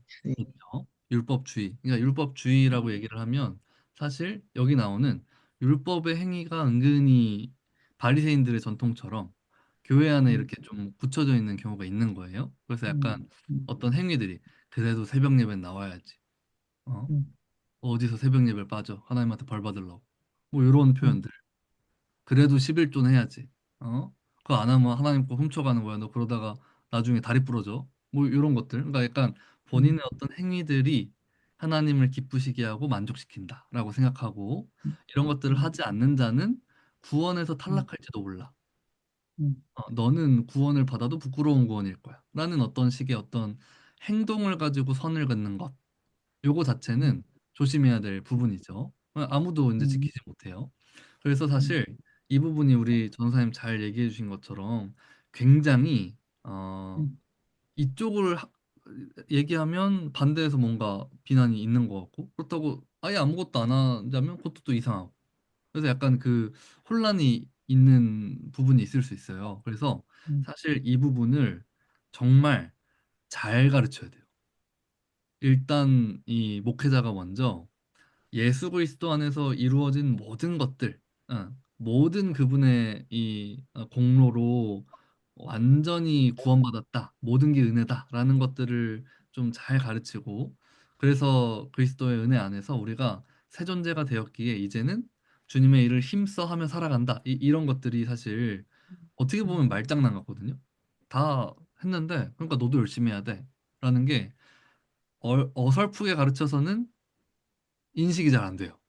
율법주의. 그러니까 율법주의라고 얘기를 하면 사실 여기 나오는 율법의 행위가 은근히 바리새인들의 전통처럼 교회 안에 음, 이렇게 좀 굳혀져 있는 경우가 있는 거예요. 그래서 약간 음, 음, 어떤 행위들이 그래도 새벽 예배는 나와야지. 어? 음, 어디서 새벽 예배를 빠져? 하나님한테 벌 받으려고. 뭐 이런 음, 표현들. 그래도 11조는 해야지. 어? 그거 안 하면 하나님 거 훔쳐가는 거야. 너 그러다가 나중에 다리 부러져. 뭐 이런 것들. 그러니까 약간 음, 본인의 어떤 행위들이 하나님을 기쁘시게 하고 만족시킨다라고 생각하고 이런 것들을 음, 하지 않는 자는 구원에서 음, 탈락할지도 몰라. 음, 너는 구원을 받아도 부끄러운 구원일 거야. 라는 어떤 식의 어떤 행동을 가지고 선을 긋는 것. 요거 음, 자체는 조심해야 될 부분이죠. 아무도 이제 음, 지키지 못해요. 그래서 음, 사실 이 부분이 우리 전사님 잘 얘기해 주신 것처럼 굉장히 음, 이쪽을 얘기하면 반대해서 뭔가 비난이 있는 것 같고 그렇다고 아예 아무것도 안 하자면 그것도 또 이상하고 그래서 약간 그 혼란이 있는 부분이 있을 수 있어요. 그래서 음, 사실 이 부분을 정말 잘 가르쳐야 돼요. 일단 이 목회자가 먼저 예수 그리스도 안에서 이루어진 모든 것들, 모든 그분의 이 공로로 완전히 구원받았다, 모든 게 은혜다라는 것들을 좀 잘 가르치고, 그래서 그리스도의 은혜 안에서 우리가 새 존재가 되었기에 이제는 주님의 일을 힘써 하며 살아간다. 이런 것들이 사실 어떻게 보면 말장난 같거든요. 다 했는데, 그러니까 너도 열심히 해야 돼. 라는 게 어설프게 가르쳐서는 인식이 잘 안 돼요.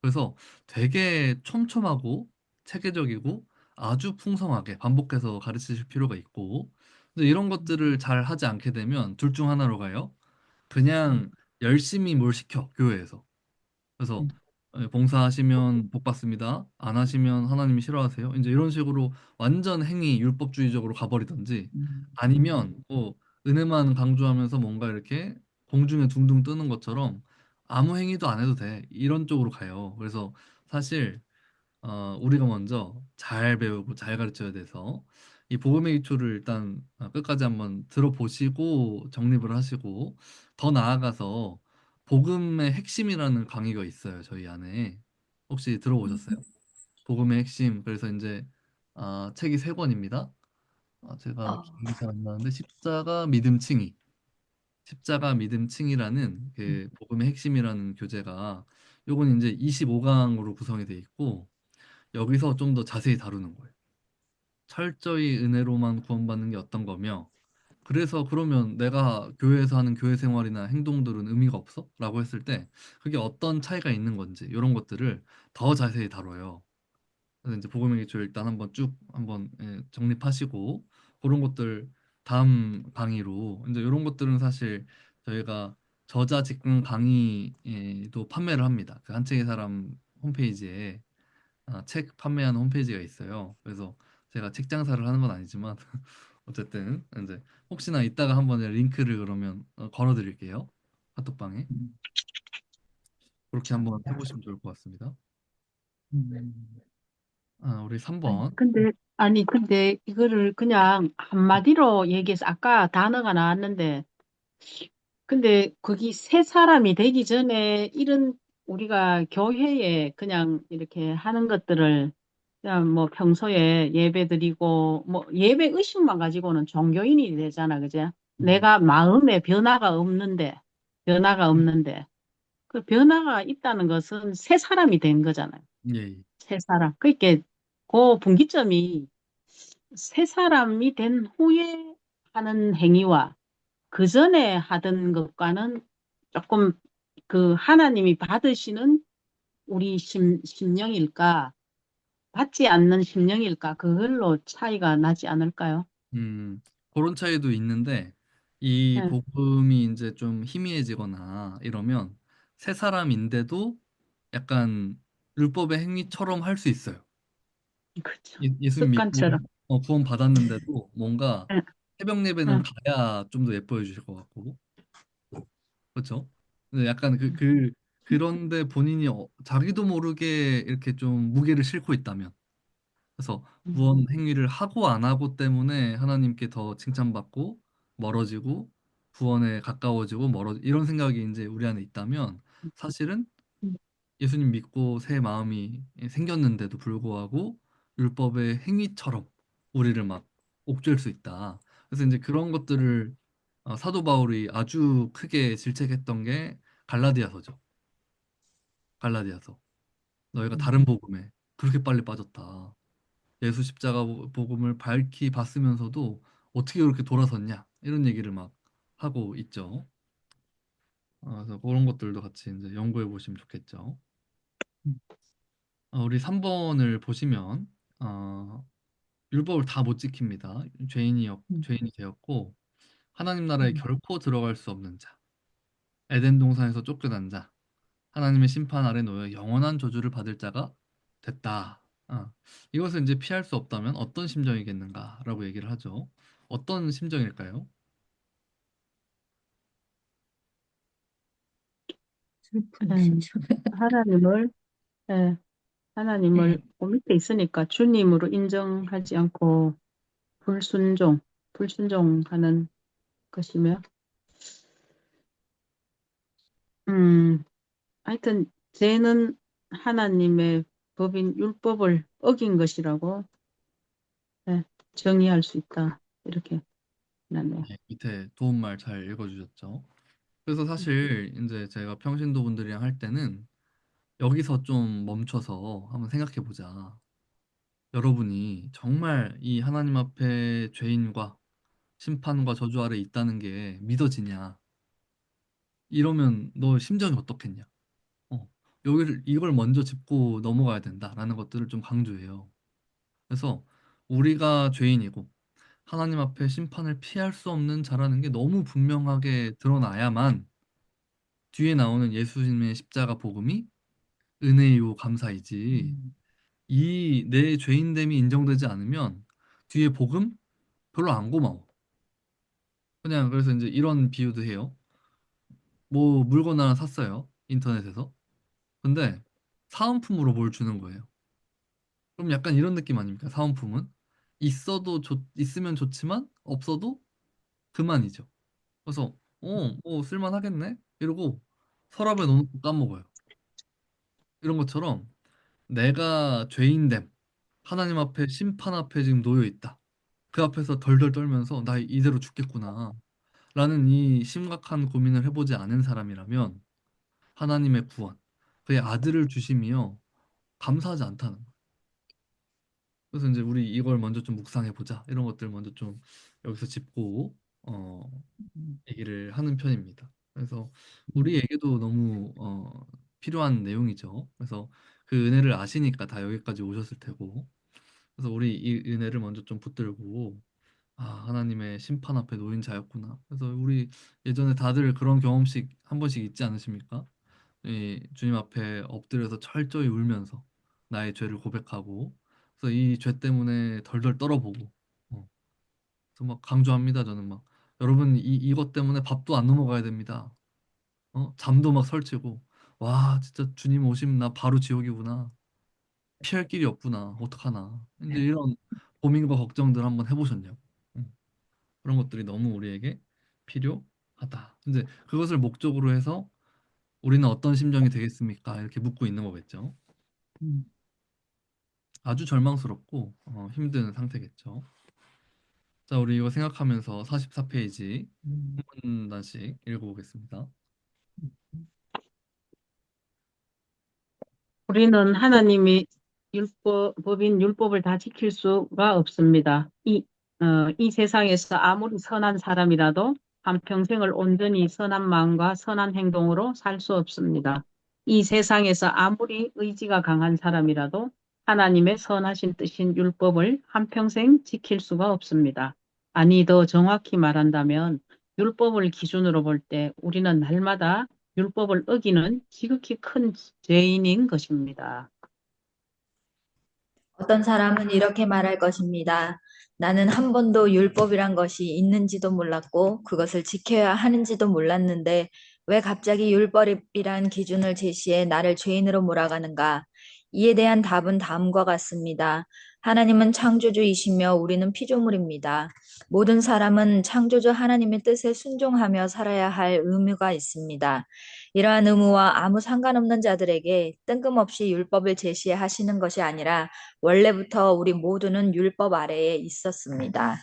그래서 되게 촘촘하고 체계적이고 아주 풍성하게 반복해서 가르치실 필요가 있고 근데 이런 것들을 잘 하지 않게 되면 둘 중 하나로 가요. 그냥 열심히 뭘 시켜 교회에서. 그래서 봉사하시면 복 받습니다. 안 하시면 하나님이 싫어하세요. 이제 이런 식으로 완전 행위 율법주의적으로 가버리든지 아니면 뭐 은혜만 강조하면서 뭔가 이렇게 공중에 둥둥 뜨는 것처럼 아무 행위도 안 해도 돼. 이런 쪽으로 가요. 그래서 사실 우리가 먼저 잘 배우고 잘 가르쳐야 돼서 이 복음의 기초를 일단 끝까지 한번 들어보시고 정립을 하시고 더 나아가서 복음의 핵심이라는 강의가 있어요, 저희 안에. 혹시 들어보셨어요? 복음의 핵심. 그래서 이제 책이 세 권입니다. 제가 어, 기억이 잘 안 나는데 십자가 믿음 칭의. 십자가 믿음 칭의라는 그 복음의 핵심이라는 교재가 요건 이제 25강으로 구성이 돼 있고 여기서 좀 더 자세히 다루는 거예요. 철저히 은혜로만 구원받는 게 어떤 거며 그래서 그러면 내가 교회에서 하는 교회 생활이나 행동들은 의미가 없어? 라고 했을 때 그게 어떤 차이가 있는 건지 이런 것들을 더 자세히 다뤄요. 그래서 이제 복음의 기초 일단 한번 쭉 한번 정립하시고 그런 것들 다음 강의로 이제 이런 것들은 사실 저희가 저자 직강 강의도 판매를 합니다. 그 한 책의 사람 홈페이지에 책 판매하는 홈페이지가 있어요. 그래서 제가 책 장사를 하는 건 아니지만 어쨌든 이제 혹시나 이따가 한번 링크를 그러면 걸어 드릴게요. 카톡방에. 그렇게 한번 해보시면 좋을 것 같습니다. 우리 아니, 3번. 근데 이거를 그냥 한마디로 얘기해서 아까 단어가 나왔는데, 근데 거기 세 사람이 되기 전에 이런 우리가 교회에 그냥 이렇게 하는 것들을 그냥 뭐 평소에 예배 드리고 뭐 예배 의식만 가지고는 종교인이 되잖아, 그제? 음, 내가 마음에 변화가 없는데 그 변화가 있다는 것은 새 사람이 된 거잖아요. 예. 예. 새 사람. 그러니까 그 분기점이 새 사람이 된 후에 하는 행위와 그 전에 하던 것과는 조금 그 하나님이 받으시는 우리 심령일까, 받지 않는 심령일까, 그걸로 차이가 나지 않을까요? 음, 그런 차이도 있는데 이 네, 복음이 이제 좀 희미해지거나 이러면 새 사람인데도 약간 율법의 행위처럼 할 수 있어요. 그렇죠. 예수님 믿고 습관처럼. 구원 받았는데도 뭔가 네, 새벽 예배는 네, 가야 좀 더 예뻐해 주실 것 같고 그렇죠? 근데 약간 그런데 본인이 자기도 모르게 이렇게 좀 무게를 싣고 있다면 그래서 구원 행위를 하고 안 하고 때문에 하나님께 더 칭찬받고 멀어지고 구원에 가까워지고 이런 생각이 이제 우리 안에 있다면 사실은 예수님 믿고 새 마음이 생겼는데도 불구하고 율법의 행위처럼 우리를 막 옥죄일 수 있다. 그래서 이제 그런 것들을 사도 바울이 아주 크게 질책했던 게 갈라디아서죠. 갈라디아서. 너희가 다른 복음에 그렇게 빨리 빠졌다. 예수 십자가 복음을 밝히 봤으면서도 어떻게 그렇게 돌아섰냐 이런 얘기를 막 하고 있죠. 그래서 그런 것들도 같이 이제 연구해 보시면 좋겠죠. 우리 3번을 보시면 율법을 다 못 지킵니다. 죄인이 되었고 하나님 나라에 결코 들어갈 수 없는 자, 에덴 동산에서 쫓겨난 자, 하나님의 심판 아래 놓여 영원한 저주를 받을 자가 됐다. 이것을 이제 피할 수 없다면 어떤 심정이겠는가라고 얘기를 하죠. 어떤 심정일까요? 슬픈 음, 심정. 하나님을, 예, 하나님을 네. 그 밑에 있으니까 주님으로 인정하지 않고 불순종, 불순종하는 것이며, 음, 하여튼 죄는 하나님의 법인 율법을 어긴 것이라고 예, 정의할 수 있다. 이렇게 나네요. 네, 밑에 도움말 잘 읽어주셨죠. 그래서 사실 이제 제가 평신도 분들이랑 할 때는 여기서 좀 멈춰서 한번 생각해 보자. 여러분이 정말 이 하나님 앞에 죄인과 심판과 저주 아래 있다는 게 믿어지냐? 이러면 너 심정이 어떻겠냐? 여기를 이걸 먼저 짚고 넘어가야 된다라는 것들을 좀 강조해요. 그래서 우리가 죄인이고 하나님 앞에 심판을 피할 수 없는 자라는 게 너무 분명하게 드러나야만 뒤에 나오는 예수님의 십자가 복음이 은혜이고 감사이지. 이 내 죄인됨이 인정되지 않으면 뒤에 복음 별로 안 고마워. 그냥 그래서 이제 이런 비유도 해요. 뭐 물건 하나 샀어요. 인터넷에서. 근데 사은품으로 뭘 주는 거예요. 그럼 약간 이런 느낌 아닙니까? 사은품은 있으면 좋지만 없어도 그만이죠. 그래서 뭐 쓸만하겠네 이러고 서랍에 넣어놓고 까먹어요. 이런 것처럼 내가 죄인됨, 하나님 앞에 심판 앞에 지금 놓여 있다. 그 앞에서 덜덜 떨면서 나 이대로 죽겠구나. 라는 이 심각한 고민을 해보지 않은 사람이라면 하나님의 구원, 그의 아들을 주심이요 감사하지 않다는 거예요. 그래서 이제 우리 이걸 먼저 좀 묵상해 보자. 이런 것들 먼저 좀 여기서 짚고 얘기를 하는 편입니다. 그래서 우리에게도 너무 필요한 내용이죠. 그래서 그 은혜를 아시니까 다 여기까지 오셨을 테고. 그래서 우리 이 은혜를 먼저 좀 붙들고 아, 하나님의 심판 앞에 놓인 자였구나. 그래서 우리 예전에 다들 그런 경험씩 한 번씩 있지 않으십니까? 이 주님 앞에 엎드려서 철저히 울면서 나의 죄를 고백하고 그래서 이 죄 때문에 덜덜 떨어보고 그래서 막 강조합니다. 저는 막 여러분 이것 때문에 밥도 안 넘어가야 됩니다. 잠도 막 설치고 와 진짜 주님 오시면 나 바로 지옥이구나. 피할 길이 없구나. 어떡하나. 이제 이런 고민과 걱정들 한번 해보셨냐고. 음, 그런 것들이 너무 우리에게 필요하다. 이제 그것을 목적으로 해서 우리는 어떤 심정이 되겠습니까? 이렇게 묻고 있는 거겠죠. 아주 절망스럽고 힘든 상태겠죠. 자, 우리 이거 생각하면서 44페이지 한 단씩 읽어보겠습니다. 우리는 하나님이 법인 율법을 다 지킬 수가 없습니다. 이 세상에서 아무리 선한 사람이라도 한평생을 온전히 선한 마음과 선한 행동으로 살 수 없습니다. 이 세상에서 아무리 의지가 강한 사람이라도 하나님의 선하신 뜻인 율법을 한평생 지킬 수가 없습니다. 아니, 더 정확히 말한다면 율법을 기준으로 볼 때 우리는 날마다 율법을 어기는 지극히 큰 죄인인 것입니다. 어떤 사람은 이렇게 말할 것입니다. 나는 한 번도 율법이란 것이 있는지도 몰랐고 그것을 지켜야 하는지도 몰랐는데 왜 갑자기 율법이란 기준을 제시해 나를 죄인으로 몰아가는가? 이에 대한 답은 다음과 같습니다. 하나님은 창조주이시며 우리는 피조물입니다. 모든 사람은 창조주 하나님의 뜻에 순종하며 살아야 할 의무가 있습니다. 이러한 의무와 아무 상관없는 자들에게 뜬금없이 율법을 제시하시는 것이 아니라 원래부터 우리 모두는 율법 아래에 있었습니다.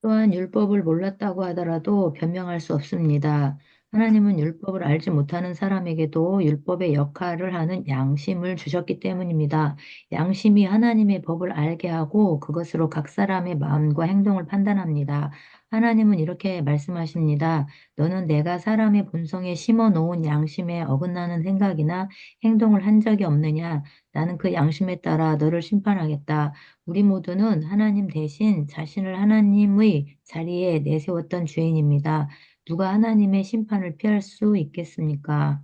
또한 율법을 몰랐다고 하더라도 변명할 수 없습니다. 하나님은 율법을 알지 못하는 사람에게도 율법의 역할을 하는 양심을 주셨기 때문입니다. 양심이 하나님의 법을 알게 하고 그것으로 각 사람의 마음과 행동을 판단합니다. 하나님은 이렇게 말씀하십니다. 너는 내가 사람의 본성에 심어 놓은 양심에 어긋나는 생각이나 행동을 한 적이 없느냐? 나는 그 양심에 따라 너를 심판하겠다. 우리 모두는 하나님 대신 자신을 하나님의 자리에 내세웠던 죄인입니다. 누가 하나님의 심판을 피할 수 있겠습니까?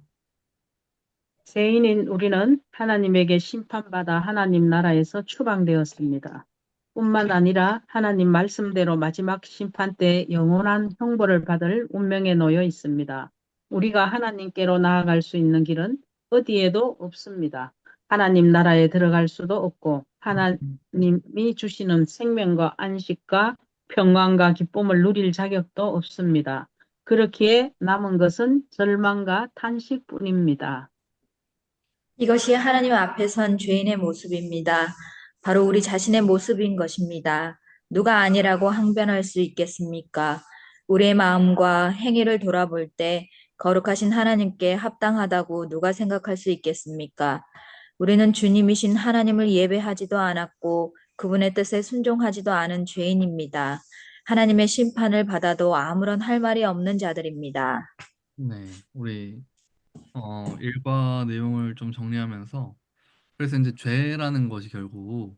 죄인인 우리는 하나님에게 심판받아 하나님 나라에서 추방되었습니다. 뿐만 아니라 하나님 말씀대로 마지막 심판 때 영원한 형벌을 받을 운명에 놓여 있습니다. 우리가 하나님께로 나아갈 수 있는 길은 어디에도 없습니다. 하나님 나라에 들어갈 수도 없고 하나님이 주시는 생명과 안식과 평강과 기쁨을 누릴 자격도 없습니다. 그렇기에 남은 것은 절망과 탄식뿐입니다. 이것이 하나님 앞에 선 죄인의 모습입니다. 바로 우리 자신의 모습인 것입니다. 누가 아니라고 항변할 수 있겠습니까? 우리의 마음과 행위를 돌아볼 때 거룩하신 하나님께 합당하다고 누가 생각할 수 있겠습니까? 우리는 주님이신 하나님을 예배하지도 않았고 그분의 뜻에 순종하지도 않은 죄인입니다. 하나님의 심판을 받아도 아무런 할 말이 없는 자들입니다. 네, 우리 일과 내용을 좀 정리하면서 그래서 이제 죄라는 것이 결국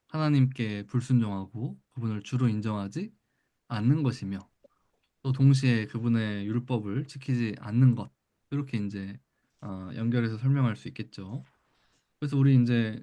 하나님께 불순종하고 그분을 주로 인정하지 않는 것이며 또 동시에 그분의 율법을 지키지 않는 것 이렇게 이제 연결해서 설명할 수 있겠죠. 그래서 우리 이제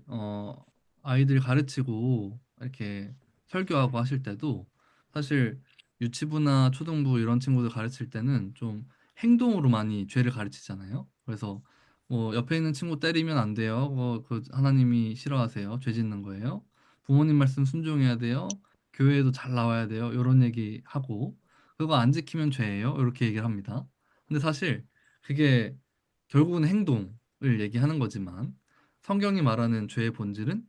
아이들 가르치고 이렇게 설교하고 하실 때도 사실 유치부나 초등부 이런 친구들 가르칠 때는 좀 행동으로 많이 죄를 가르치잖아요. 그래서 뭐 옆에 있는 친구 때리면 안 돼요. 그 하나님이 싫어하세요. 죄 짓는 거예요. 부모님 말씀 순종해야 돼요. 교회에도 잘 나와야 돼요. 이런 얘기 하고 그거 안 지키면 죄예요. 이렇게 얘기를 합니다. 근데 사실 그게 결국은 행동을 얘기하는 거지만 성경이 말하는 죄의 본질은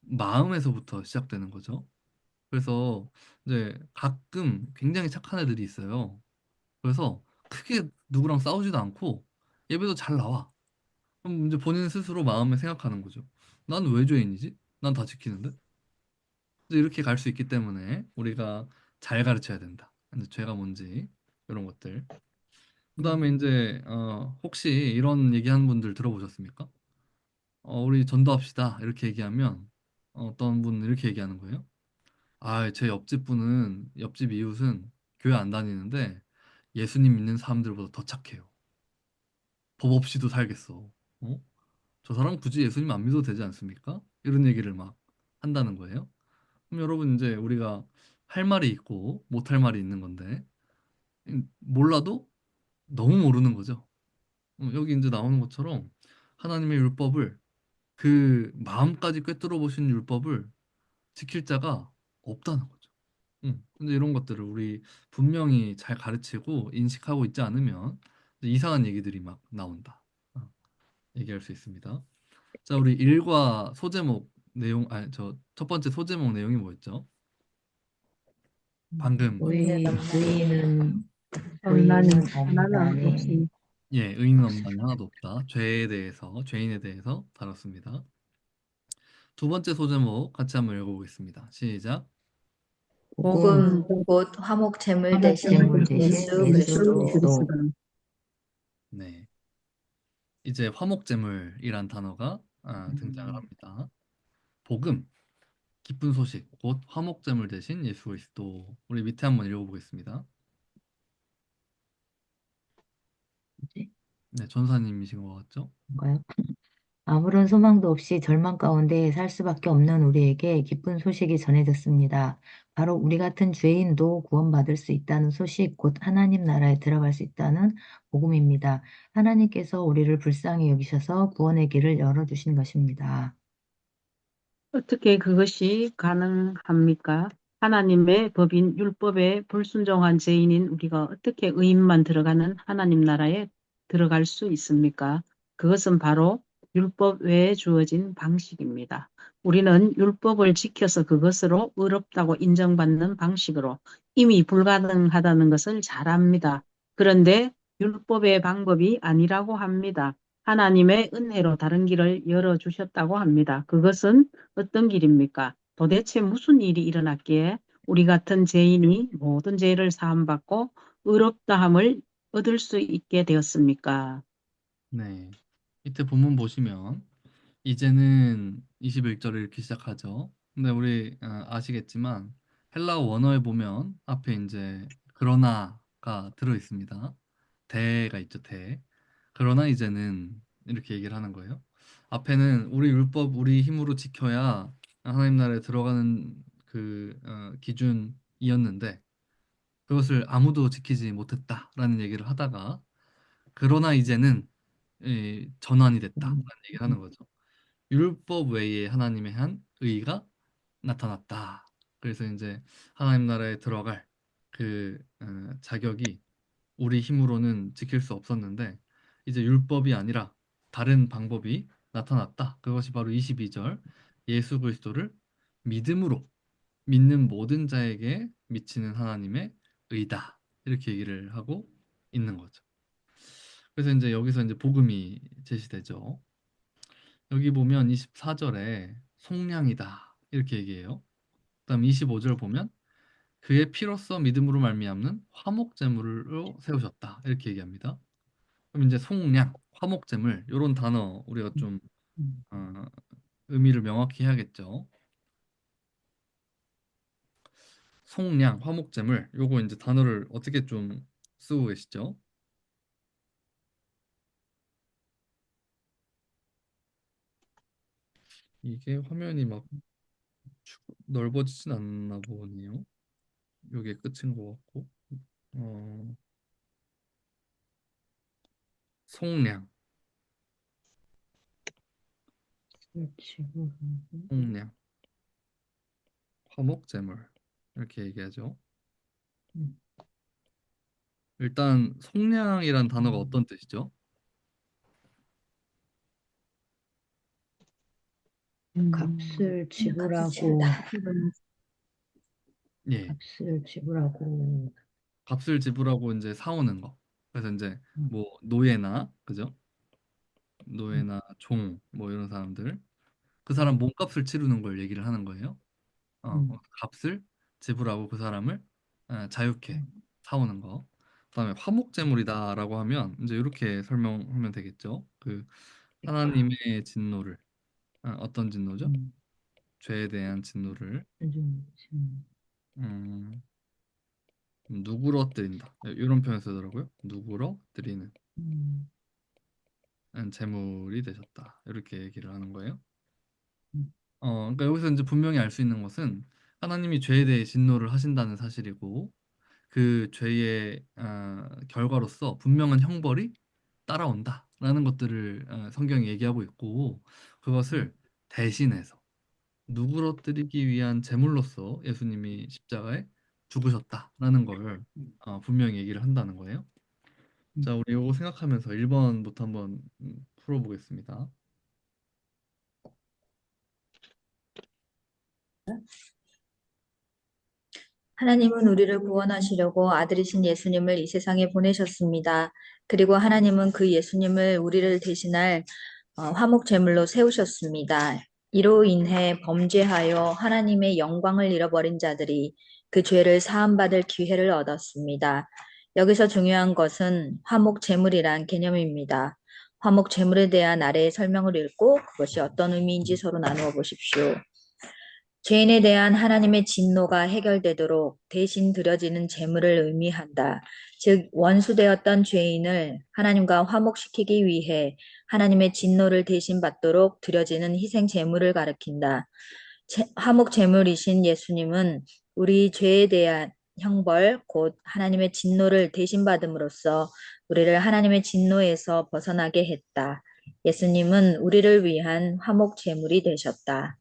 마음에서부터 시작되는 거죠. 그래서 이제 가끔 굉장히 착한 애들이 있어요. 그래서 크게 누구랑 싸우지도 않고 예배도 잘 나와. 그럼 이제 본인 스스로 마음에 생각하는 거죠. 난 왜 죄인이지? 난 다 지키는데? 이제 이렇게 갈 수 있기 때문에 우리가 잘 가르쳐야 된다. 이제 죄가 뭔지 이런 것들. 그다음에 이제 혹시 이런 얘기하는 분들 들어보셨습니까? 우리 전도합시다. 이렇게 얘기하면 어떤 분은 이렇게 얘기하는 거예요. 아, 제 옆집 분은 옆집 이웃은 교회 안 다니는데 예수님 믿는 사람들보다 더 착해요. 법 없이도 살겠어. 어? 저 사람 굳이 예수님 안 믿어도 되지 않습니까? 이런 얘기를 막 한다는 거예요. 그럼 여러분 이제 우리가 할 말이 있고 못 할 말이 있는 건데 몰라도 너무 모르는 거죠. 여기 이제 나오는 것처럼 하나님의 율법을 그 마음까지 꿰뚫어 보신 율법을 지킬 자가 없다는 거죠. 근데 이런 것들을 우리 분명히 잘 가르치고 인식하고 있지 않으면 이제 이상한 얘기들이 막 나온다. 어, 얘기할 수 있습니다. 자, 우리 일과 소제목 내용, 아니, 저 첫 번째 소제목 내용이 뭐였죠? 방금, 의인은 없나니 하나는 없나니. 없으니 예, 의인은 없나니 하나도 없다. 죄에 대해서, 죄인에 대해서 다뤘습니다. 두 번째 소제목 같이 한번 읽어보겠습니다. 시작. 복음 복음 복음 곧 화목 제물 대신 제물 하나님을 대신 예수 예수 예수 그리스도. 그리스도. 그리스도 네. 이제 화목제물이란 단어가 등장을 음, 합니다. 복음, 기쁜 소식, 곧 화목제물 대신 예수 그리스도. 우리 밑에 한번 읽어보겠습니다. 뭐지? 네, 전사님이신 것 같죠? 뭔가요? 아무런 소망도 없이 절망 가운데 살 수밖에 없는 우리에게 기쁜 소식이 전해졌습니다. 바로 우리 같은 죄인도 구원받을 수 있다는 소식, 곧 하나님 나라에 들어갈 수 있다는 복음입니다. 하나님께서 우리를 불쌍히 여기셔서 구원의 길을 열어주신 것입니다. 어떻게 그것이 가능합니까? 하나님의 법인 율법에 불순종한 죄인인 우리가 어떻게 의인만 들어가는 하나님 나라에 들어갈 수 있습니까? 그것은 바로 율법 외에 주어진 방식입니다. 우리는 율법을 지켜서 그것으로 의롭다고 인정받는 방식으로 이미 불가능하다는 것을 잘 압니다. 그런데 율법의 방법이 아니라고 합니다. 하나님의 은혜로 다른 길을 열어주셨다고 합니다. 그것은 어떤 길입니까? 도대체 무슨 일이 일어났기에 우리 같은 죄인이 모든 죄를 사함받고 의롭다함을 얻을 수 있게 되었습니까? 네. 밑에 본문 보시면 이제는 21절을 이렇게 시작하죠. 근데 우리 아시겠지만 헬라어 원어에 보면 앞에 이제 그러나가 들어 있습니다. 대가 있죠, 대. 그러나 이제는 이렇게 얘기를 하는 거예요. 앞에는 우리 율법 우리 힘으로 지켜야 하나님 나라에 들어가는 그 기준이었는데 그것을 아무도 지키지 못했다라는 얘기를 하다가 그러나 이제는 전환이 됐다라는 얘기를 하는 거죠. 율법 외에 하나님의 한 의가 나타났다. 그래서 이제 하나님 나라에 들어갈 그 자격이 우리 힘으로는 지킬 수 없었는데 이제 율법이 아니라 다른 방법이 나타났다. 그것이 바로 22절 예수 그리스도를 믿음으로 믿는 모든 자에게 미치는 하나님의 의다. 이렇게 얘기를 하고 있는 거죠. 그래서 이제 여기서 이제 복음이 제시되죠. 여기 보면 24절에 속량이다. 이렇게 얘기해요. 그다음 25절 보면 그의 피로써 믿음으로 말미암는 화목제물로 세우셨다. 이렇게 얘기합니다. 그럼 이제 속량, 화목제물 이런 단어 우리가 좀 어, 의미를 명확히 해야겠죠. 속량, 화목제물 요거 이제 단어를 어떻게 좀 쓰고 계시죠? 이게 화면이 막 넓어지진 않나 보네요. 요게 끝인 것 같고 어, 속량, 속량, 화목제물 이렇게 얘기하죠. 일단 속량이란 단어가 어떤 뜻이죠? 값을 그냥 값을 지불하고, 치른다. 예. 값을 지불하고, 값을 지불하고 이제 사오는 거. 그래서 이제 음, 뭐 노예나 그죠? 음, 노예나 종 뭐 이런 사람들 그 사람 음, 몸값을 치르는 걸 얘기를 하는 거예요. 음, 값을 지불하고 그 사람을 자유케 음, 사오는 거. 그다음에 화목제물이다라고 하면 이제 이렇게 설명하면 되겠죠. 그 하나님의 진노를 어떤 진노죠? 음, 죄에 대한 진노를 음, 누그러뜨린다. 이런 표현 쓰더라고요. 누그러뜨리는 음, 재물이 되셨다. 이렇게 얘기를 하는 거예요. 음, 그러니까 여기서 이제 분명히 알 수 있는 것은 하나님이 죄에 대해 진노를 하신다는 사실이고 그 죄의 결과로서 분명한 형벌이 따라온다라는 것들을 성경이 얘기하고 있고 그것을 대신해서 누그러뜨리기 위한 제물로서 예수님이 십자가에 죽으셨다라는 걸 분명히 얘기를 한다는 거예요. 자, 우리 이거 생각하면서 1번부터 한번 풀어보겠습니다. 하나님은 우리를 구원하시려고 아들이신 예수님을 이 세상에 보내셨습니다. 그리고 하나님은 그 예수님을 우리를 대신할 화목 제물로 세우셨습니다. 이로 인해 범죄하여 하나님의 영광을 잃어버린 자들이 그 죄를 사함받을 기회를 얻었습니다. 여기서 중요한 것은 화목 제물이란 개념입니다. 화목 제물에 대한 아래의 설명을 읽고 그것이 어떤 의미인지 서로 나누어 보십시오. 죄인에 대한 하나님의 진노가 해결되도록 대신 드려지는 제물을 의미한다. 즉, 원수되었던 죄인을 하나님과 화목시키기 위해 하나님의 진노를 대신 받도록 드려지는 희생 제물을 가리킨다. 화목 제물이신 예수님은 우리 죄에 대한 형벌, 곧 하나님의 진노를 대신 받음으로써 우리를 하나님의 진노에서 벗어나게 했다. 예수님은 우리를 위한 화목 제물이 되셨다.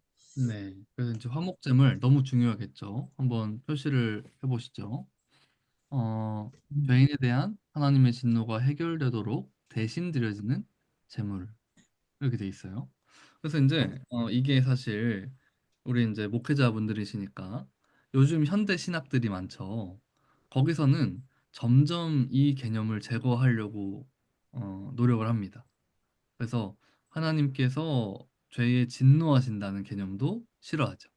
네. 그래서 이제 화목제물 너무 중요하겠죠. 한번 표시를 해보시죠. 어, 죄인에 대한 하나님의 진노가 해결되도록 대신 드려지는 제물 이렇게 돼 있어요. 그래서 이제 이게 사실 우리 이제 목회자분들이시니까 요즘 현대 신학들이 많죠. 거기서는 점점 이 개념을 제거하려고 노력을 합니다. 그래서 하나님께서 죄에 진노하신다는 개념도 싫어하죠.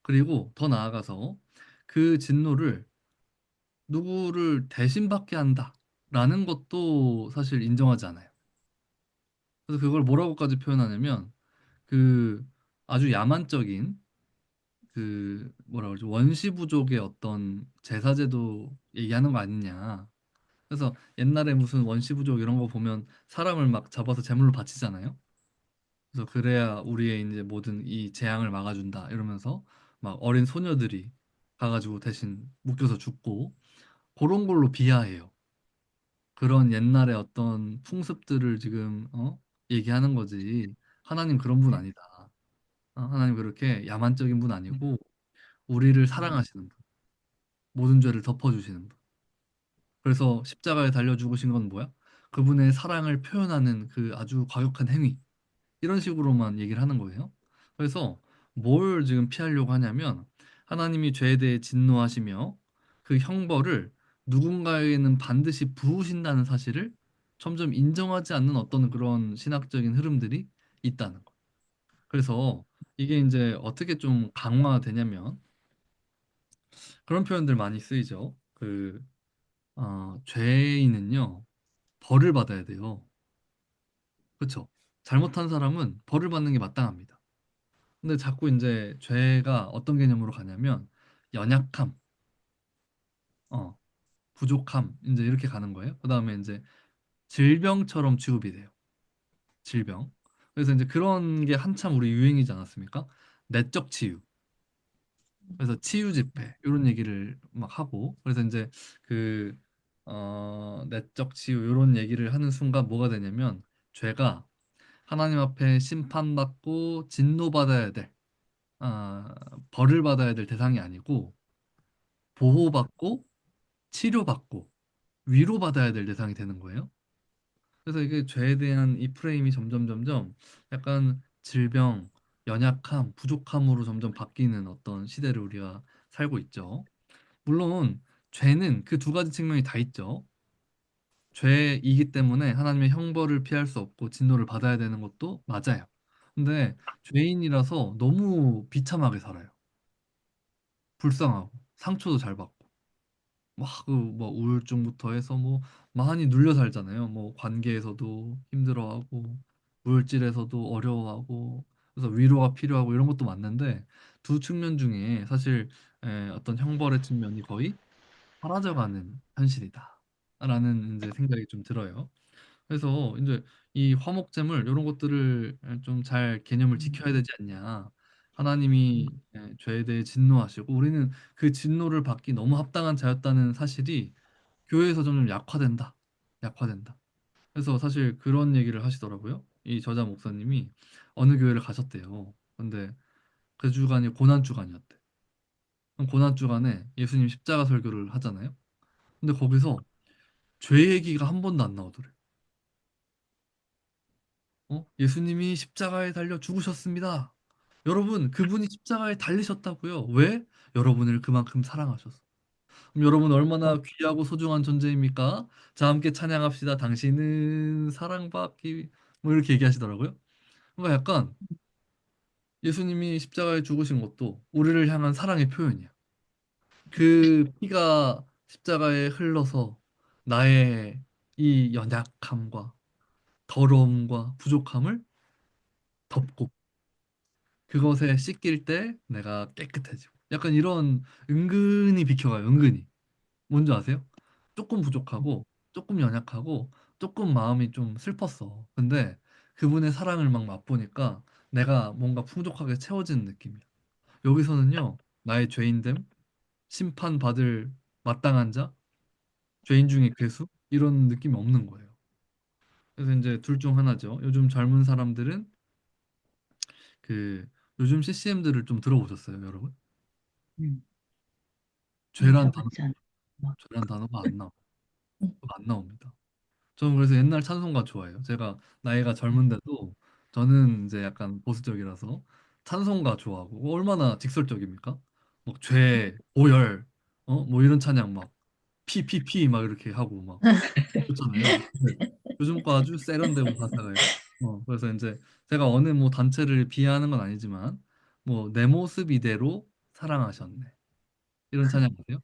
그리고 더 나아가서 그 진노를 누구를 대신 받게 한다라는 것도 사실 인정하지 않아요. 그래서 그걸 뭐라고까지 표현하냐면 그 아주 야만적인 그 뭐라 그러죠? 원시 부족의 어떤 제사제도 얘기하는 거 아니냐. 그래서 옛날에 무슨 원시 부족 이런 거 보면 사람을 막 잡아서 제물로 바치잖아요. 그래서 그래야 우리의 이제 모든 이 재앙을 막아준다 이러면서 막 어린 소녀들이 가가지고 대신 묶여서 죽고 그런 걸로 비하해요. 그런 옛날의 어떤 풍습들을 지금 얘기하는 거지. 하나님 그런 분 아니다. 하나님 그렇게 야만적인 분 아니고 우리를 사랑하시는 분, 모든 죄를 덮어주시는 분. 그래서 십자가에 달려 죽으신 건 뭐야? 그분의 사랑을 표현하는 그 아주 과격한 행위. 이런 식으로만 얘기를 하는 거예요. 그래서 뭘 지금 피하려고 하냐면 하나님이 죄에 대해 진노하시며 그 형벌을 누군가에게는 반드시 부으신다는 사실을 점점 인정하지 않는 어떤 그런 신학적인 흐름들이 있다는 거. 그래서 이게 이제 어떻게 좀 강화되냐면 그런 표현들 많이 쓰이죠. 죄인은요 벌을 받아야 돼요. 그렇죠? 잘못한 사람은 벌을 받는 게 마땅합니다. 근데 자꾸 이제 죄가 어떤 개념으로 가냐면 연약함, 어, 부족함 이제 이렇게 가는 거예요. 그다음에 이제 질병처럼 취급이 돼요. 질병. 그래서 이제 그런 게 한참 우리 유행이지 않았습니까? 내적 치유. 그래서 치유 집회 이런 얘기를 막 하고 그래서 이제 그 내적 치유 이런 얘기를 하는 순간 뭐가 되냐면 죄가 하나님 앞에 심판받고 진노받아야 될 벌을 받아야 될 대상이 아니고 보호받고 치료받고 위로받아야 될 대상이 되는 거예요. 그래서 이게 죄에 대한 이 프레임이 점점 점점 약간 질병, 연약함, 부족함으로 점점 바뀌는 어떤 시대를 우리가 살고 있죠. 물론 죄는 그 두 가지 측면이 다 있죠. 죄이기 때문에 하나님의 형벌을 피할 수 없고 진노를 받아야 되는 것도 맞아요. 근데 죄인이라서 너무 비참하게 살아요. 불쌍하고 상처도 잘 받고 막 그 뭐 우울증부터 해서 뭐 많이 눌려 살잖아요. 뭐 관계에서도 힘들어하고 물질에서도 어려워하고 그래서 위로가 필요하고 이런 것도 맞는데 두 측면 중에 사실 어떤 형벌의 측면이 거의 사라져가는 현실이다라는 이제 생각이 좀 들어요. 그래서 이제 이 화목제물 이런 것들을 좀 잘 개념을 지켜야 되지 않냐. 하나님이 죄에 대해 진노하시고 우리는 그 진노를 받기 너무 합당한 자였다는 사실이 교회에서 점점 약화된다. 약화된다. 그래서 사실 그런 얘기를 하시더라고요. 이 저자 목사님이 어느 교회를 가셨대요. 근데 그 주간이 고난 주간이었대. 그럼 고난 주간에 예수님 십자가 설교를 하잖아요. 근데 거기서 죄 얘기가 한 번도 안 나오더래. 예수님이 십자가에 달려 죽으셨습니다. 여러분, 그분이 십자가에 달리셨다고요. 왜? 여러분을 그만큼 사랑하셔서. 그럼 여러분 얼마나 귀하고 소중한 존재입니까? 자, 함께 찬양합시다. 당신은 사랑받기 뭐 이렇게 얘기하시더라고요. 그러니까 약간 예수님이 십자가에 죽으신 것도 우리를 향한 사랑의 표현이야. 그 피가 십자가에 흘러서 나의 이 연약함과 더러움과 부족함을 덮고 그것에 씻길 때 내가 깨끗해지고 약간 이런 은근히 비켜가요. 은근히. 뭔지 아세요? 조금 부족하고 조금 연약하고 조금 마음이 좀 슬펐어. 근데 그분의 사랑을 막 맛보니까 내가 뭔가 풍족하게 채워지는 느낌이야. 여기서는요. 나의 죄인됨, 심판받을 마땅한 자, 죄인 중에 괴수 이런 느낌이 없는 거예요. 그래서 이제 둘 중 하나죠. 요즘 젊은 사람들은 그 요즘 CCM들을 좀 들어보셨어요, 여러분? 음, 죄란 단어, 상처받지 않아. 죄란 단어가 안 나옵니다. 저는 그래서 옛날 찬송가 좋아해요. 제가 나이가 젊은데도 저는 이제 약간 보수적이라서 찬송가 좋아하고 얼마나 직설적입니까? 막 죄, 오열, 뭐 이런 찬양 막 PPP 막 이렇게 하고 막 그렇잖아요. 근데 요즘 거 아주 세련되고 가사가요. 그래서 이제 제가 어느 뭐 단체를 비하하는 건 아니지만 뭐 내 모습 이대로 사랑하셨네. 이런 찬양 아세요?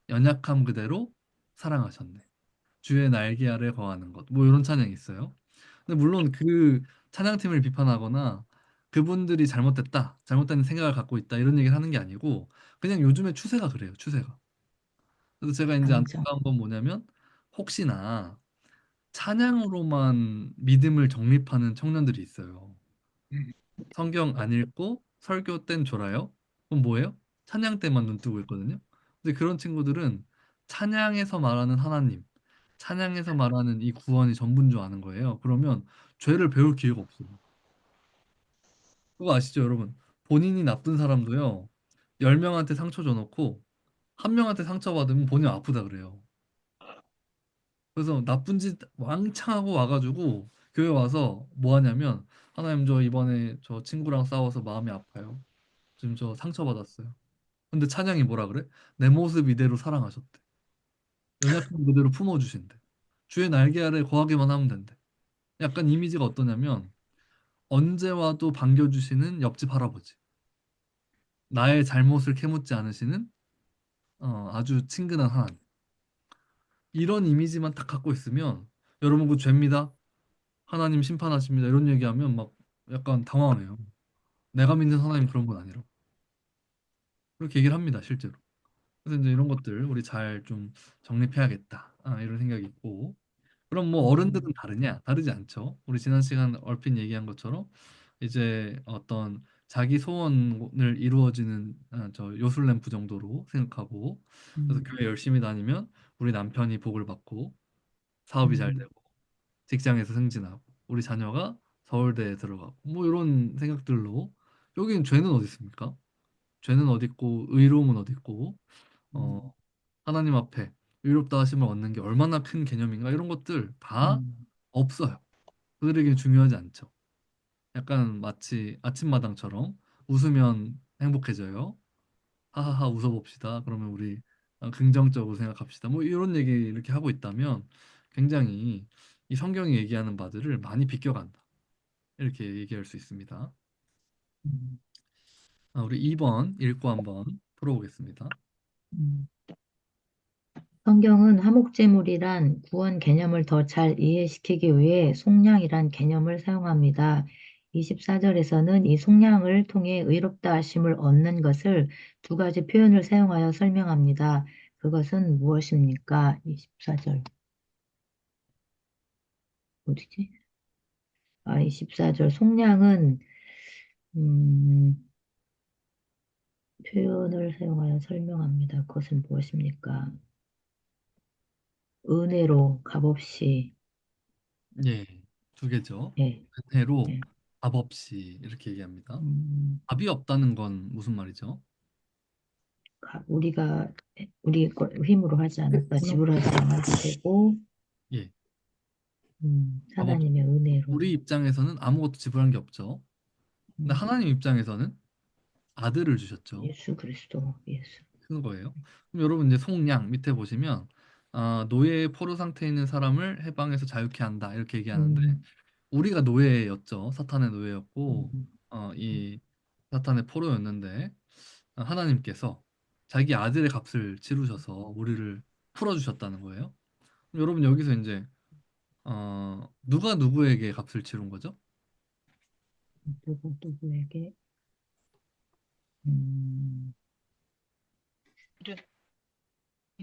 연약함 그대로 사랑하셨네. 주의 날개 아래 거하는 것. 뭐 이런 찬양이 있어요. 근데 물론 그 찬양팀을 비판하거나 그분들이 잘못됐다, 잘못된 생각을 갖고 있다 이런 얘기를 하는 게 아니고 그냥 요즘의 추세가 그래요. 추세가. 그래서 제가 이제 강정. 안타까운 건 뭐냐면 혹시나 찬양으로만 믿음을 정립하는 청년들이 있어요. 성경 안 읽고 설교 땐 졸아요? 그럼 뭐예요? 찬양 때만 눈 뜨고 있거든요. 근데 그런 친구들은 찬양에서 말하는 하나님, 찬양에서 말하는 이 구원이 전부인 줄 아는 거예요. 그러면 죄를 배울 기회가 없어요. 그거 아시죠, 여러분? 본인이 나쁜 사람도요. 10명한테 상처 줘놓고 한 명한테 상처 받으면 본인 아프다 그래요. 그래서 나쁜 짓 왕창 하고 와가지고 교회 와서 뭐 하냐면 하나님 저 이번에 저 친구랑 싸워서 마음이 아파요. 지금 저 상처받았어요. 근데 찬양이 뭐라 그래? 내 모습 이대로 사랑하셨대. 연약한 그대로 품어주신대. 주의 날개 아래 거하기만 하면 된대. 약간 이미지가 어떠냐면 언제 와도 반겨주시는 옆집 할아버지. 나의 잘못을 캐묻지 않으시는 아주 친근한 하나님. 이런 이미지만 딱 갖고 있으면 여러분 그 죄입니다. 하나님 심판하십니다. 이런 얘기하면 막 약간 당황해요. 내가 믿는 하나님 그런 분 아니라고. 그렇게 얘기를 합니다, 실제로. 그래서 이제 이런 것들 우리 잘 좀 정립해야겠다. 이런 생각이 있고. 그럼 뭐 어른들은 다르냐? 다르지 않죠. 우리 지난 시간 얼핏 얘기한 것처럼 이제 어떤 자기 소원을 이루어지는 저 요술램프 정도로 생각하고 그래서 음, 교회 열심히 다니면 우리 남편이 복을 받고 사업이 잘 음, 되고 직장에서 승진하고 우리 자녀가 서울대에 들어가고 뭐 이런 생각들로 여기는 죄는 어디 있습니까? 죄는 어디 있고 의로움은 어디 있고 어, 음, 하나님 앞에 의롭다 하심을 얻는 게 얼마나 큰 개념인가 이런 것들 다 음, 없어요. 그들에게 중요하지 않죠. 약간 마치 아침마당처럼 웃으면 행복해져요. 하하하 웃어봅시다. 그러면 우리 긍정적으로 생각합시다. 뭐 이런 얘기 이렇게 하고 있다면 굉장히 이 성경이 얘기하는 바들을 많이 비껴간다. 이렇게 얘기할 수 있습니다. 음, 우리 2번 읽고 한번 풀어보겠습니다. 음. 성경은 화목제물이란 구원 개념을 더 잘 이해시키기 위해 속량이란 개념을 사용합니다. 24절에서는 이 속량을 통해 의롭다 하심을 얻는 것을 두 가지 표현을 사용하여 설명합니다. 그것은 무엇입니까? 24절. 어디지? 24절 속량은 음, 표현을 사용하여 설명합니다. 그것은 무엇입니까? 은혜로 값없이 예, 두 개죠. 예, 은혜로 예. 값 없이 이렇게 얘기합니다. 음, 값이 없다는 건 무슨 말이죠? 우리가 우리 힘으로 하지 않았다 지불하지 않아도 되고 예, 값 없. 하나님의 은혜로 우리 입장에서는 아무것도 지불한 게 없죠. 근데 음, 하나님 입장에서는 아들을 주셨죠. 예수 그리스도 예수 큰 거예요. 그럼 여러분 이제 속량 밑에 보시면 노예의 포로 상태에 있는 사람을 해방해서 자유케 한다 이렇게 얘기하는데 음, 우리가 노예였죠. 사탄의 노예였고 음, 이 사탄의 포로였는데 하나님께서 자기 아들의 값을 치르셔서 우리를 풀어주셨다는 거예요. 그럼 여러분 여기서 이제 누가 누구에게 값을 치른 거죠? 누구에게 음,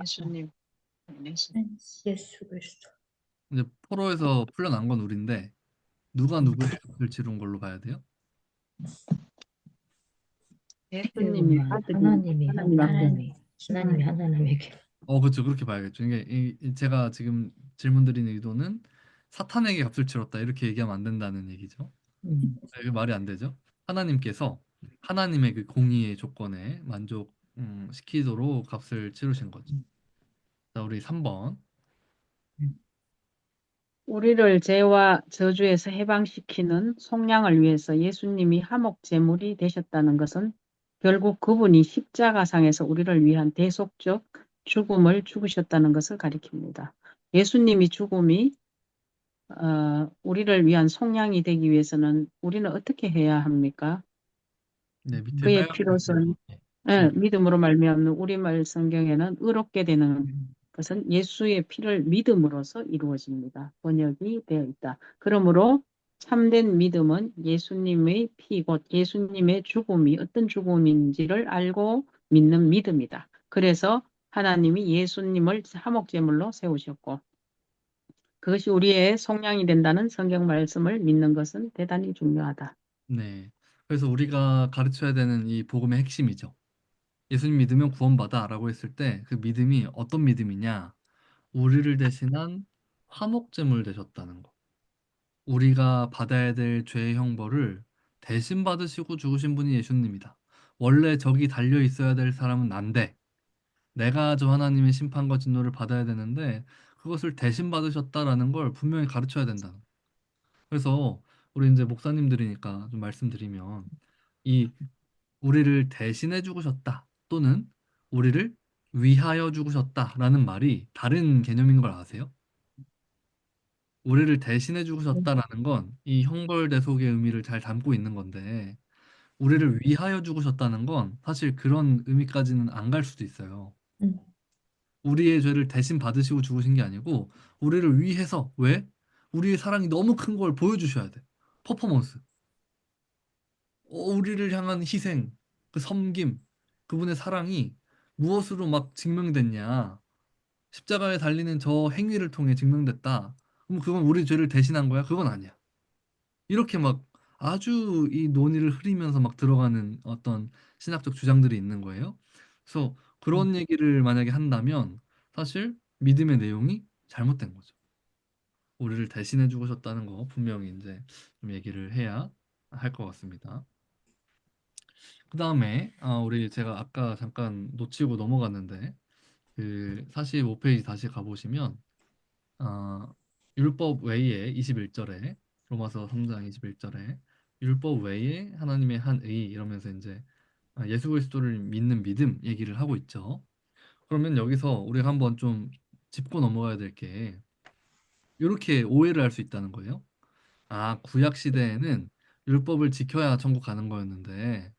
예수님, 예수. 예수 그리스도. 이제 포로에서 풀려난 건 우리인데 누가 누구에게 값을 치른 걸로 봐야 돼요? 예수님이 필요만 아들이 하나님 앞에 하나님이 하나님에게 그렇죠. 그렇게 봐야겠죠. 이게 제가 지금 질문 드리는 의도는 사탄에게 값을 치렀다 이렇게 얘기하면 안 된다는 얘기죠. 음, 이게 말이 안 되죠. 하나님께서 하나님의 그 공의의 조건에 만족 시키도록 값을 치르신 거죠. 음, 자, 우리 3번. 음, 우리를 죄와 저주에서 해방시키는 속량을 위해서 예수님이 화목 제물이 되셨다는 것은 결국 그분이 십자가상에서 우리를 위한 대속적 죽음을 죽으셨다는 것을 가리킵니다. 예수님이 죽음이 우리를 위한 속량이 되기 위해서는 우리는 어떻게 해야 합니까? 네, 밑에 그의 빨간 피로선 글씨로 읽. 믿음으로 말미암는 우리말 성경에는 의롭게 되는 음, 것은 예수의 피를 믿음으로써 이루어집니다. 번역이 되어 있다. 그러므로 참된 믿음은 예수님의 피, 곧 예수님의 죽음이 어떤 죽음인지를 알고 믿는 믿음이다. 그래서 하나님이 예수님을 화목제물로 세우셨고 그것이 우리의 속량이 된다는 성경 말씀을 믿는 것은 대단히 중요하다. 네. 그래서 우리가 가르쳐야 되는 이 복음의 핵심이죠. 예수님 믿으면 구원받아라고 했을 때 그 믿음이 어떤 믿음이냐? 우리를 대신한 화목제물 되셨다는 거. 우리가 받아야 될 죄의 형벌을 대신 받으시고 죽으신 분이 예수님이다. 원래 저기 달려 있어야 될 사람은 난데 내가 저 하나님의 심판과 진노를 받아야 되는데 그것을 대신 받으셨다라는 걸 분명히 가르쳐야 된다. 그래서 우리 이제 목사님들이니까 좀 말씀드리면 이 우리를 대신해 죽으셨다 또는 우리를 위하여 죽으셨다라는 말이 다른 개념인 걸 아세요? 우리를 대신해 죽으셨다라는 건 이 형벌 대속의 의미를 잘 담고 있는 건데 우리를 위하여 죽으셨다는 건 사실 그런 의미까지는 안 갈 수도 있어요. 음, 우리의 죄를 대신 받으시고 죽으신 게 아니고 우리를 위해서 왜? 우리의 사랑이 너무 큰 걸 보여주셔야 돼. 퍼포먼스. 우리를 향한 희생, 그 섬김, 그분의 사랑이 무엇으로 막 증명됐냐? 십자가에 달리는 저 행위를 통해 증명됐다. 그럼 그건 우리 죄를 대신한 거야? 그건 아니야. 이렇게 막 아주 이 논의를 흐리면서 막 들어가는 어떤 신학적 주장들이 있는 거예요. 그래서 그런 얘기를 만약에 한다면 사실 믿음의 내용이 잘못된 거죠. 우리를 대신해 주셨다는 거 분명히 이제 좀 얘기를 해야 할 것 같습니다. 그 다음에 우리 제가 아까 잠깐 놓치고 넘어갔는데 그 45페이지 다시 가보시면 율법 외에 21절에 로마서 3장 21절에 율법 외에 하나님의 한 의 이러면서 이제 예수 그리스도를 믿는 믿음 얘기를 하고 있죠. 그러면 여기서 우리가 한번 좀 짚고 넘어가야 될 게 이렇게 오해를 할 수 있다는 거예요. 아, 구약 시대에는 율법을 지켜야 천국 가는 거였는데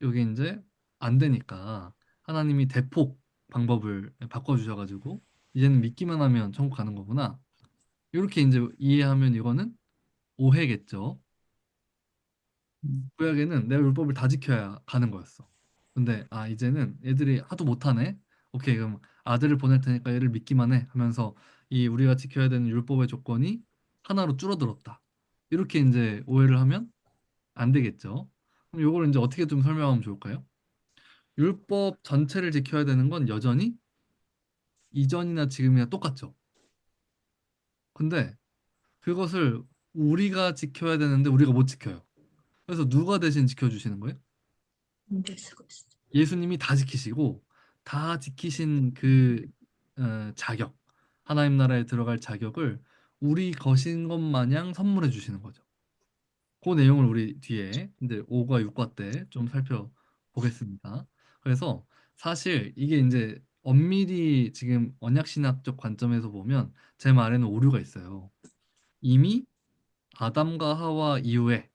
여기 이제 안 되니까 하나님이 대폭 방법을 바꿔주셔가지고 이제는 믿기만 하면 천국 가는 거구나. 이렇게 이제 이해하면 이거는 오해겠죠. 구약에는 내가 율법을 다 지켜야 가는 거였어. 근데 이제는 애들이 하도 못하네. 오케이, 그럼 아들을 보낼 테니까 얘를 믿기만 해 하면서 이 우리가 지켜야 되는 율법의 조건이 하나로 줄어들었다. 이렇게 이제 오해를 하면 안 되겠죠. 그럼 이걸 이제 어떻게 좀 설명하면 좋을까요? 율법 전체를 지켜야 되는 건 여전히 이전이나 지금이나 똑같죠. 근데 그것을 우리가 지켜야 되는데 우리가 못 지켜요. 그래서 누가 대신 지켜주시는 거예요? 예수 그리스도. 예수님이 다 지키시고 다 지키신 그 자격, 하나님 나라에 들어갈 자격을 우리 것인 것 마냥 선물해 주시는 거죠. 그 내용을 우리 뒤에 이제 5과 6과 때 좀 살펴보겠습니다. 그래서 사실 이게 이제 엄밀히 지금 언약신학적 관점에서 보면 제 말에는 오류가 있어요. 이미 아담과 하와 이후에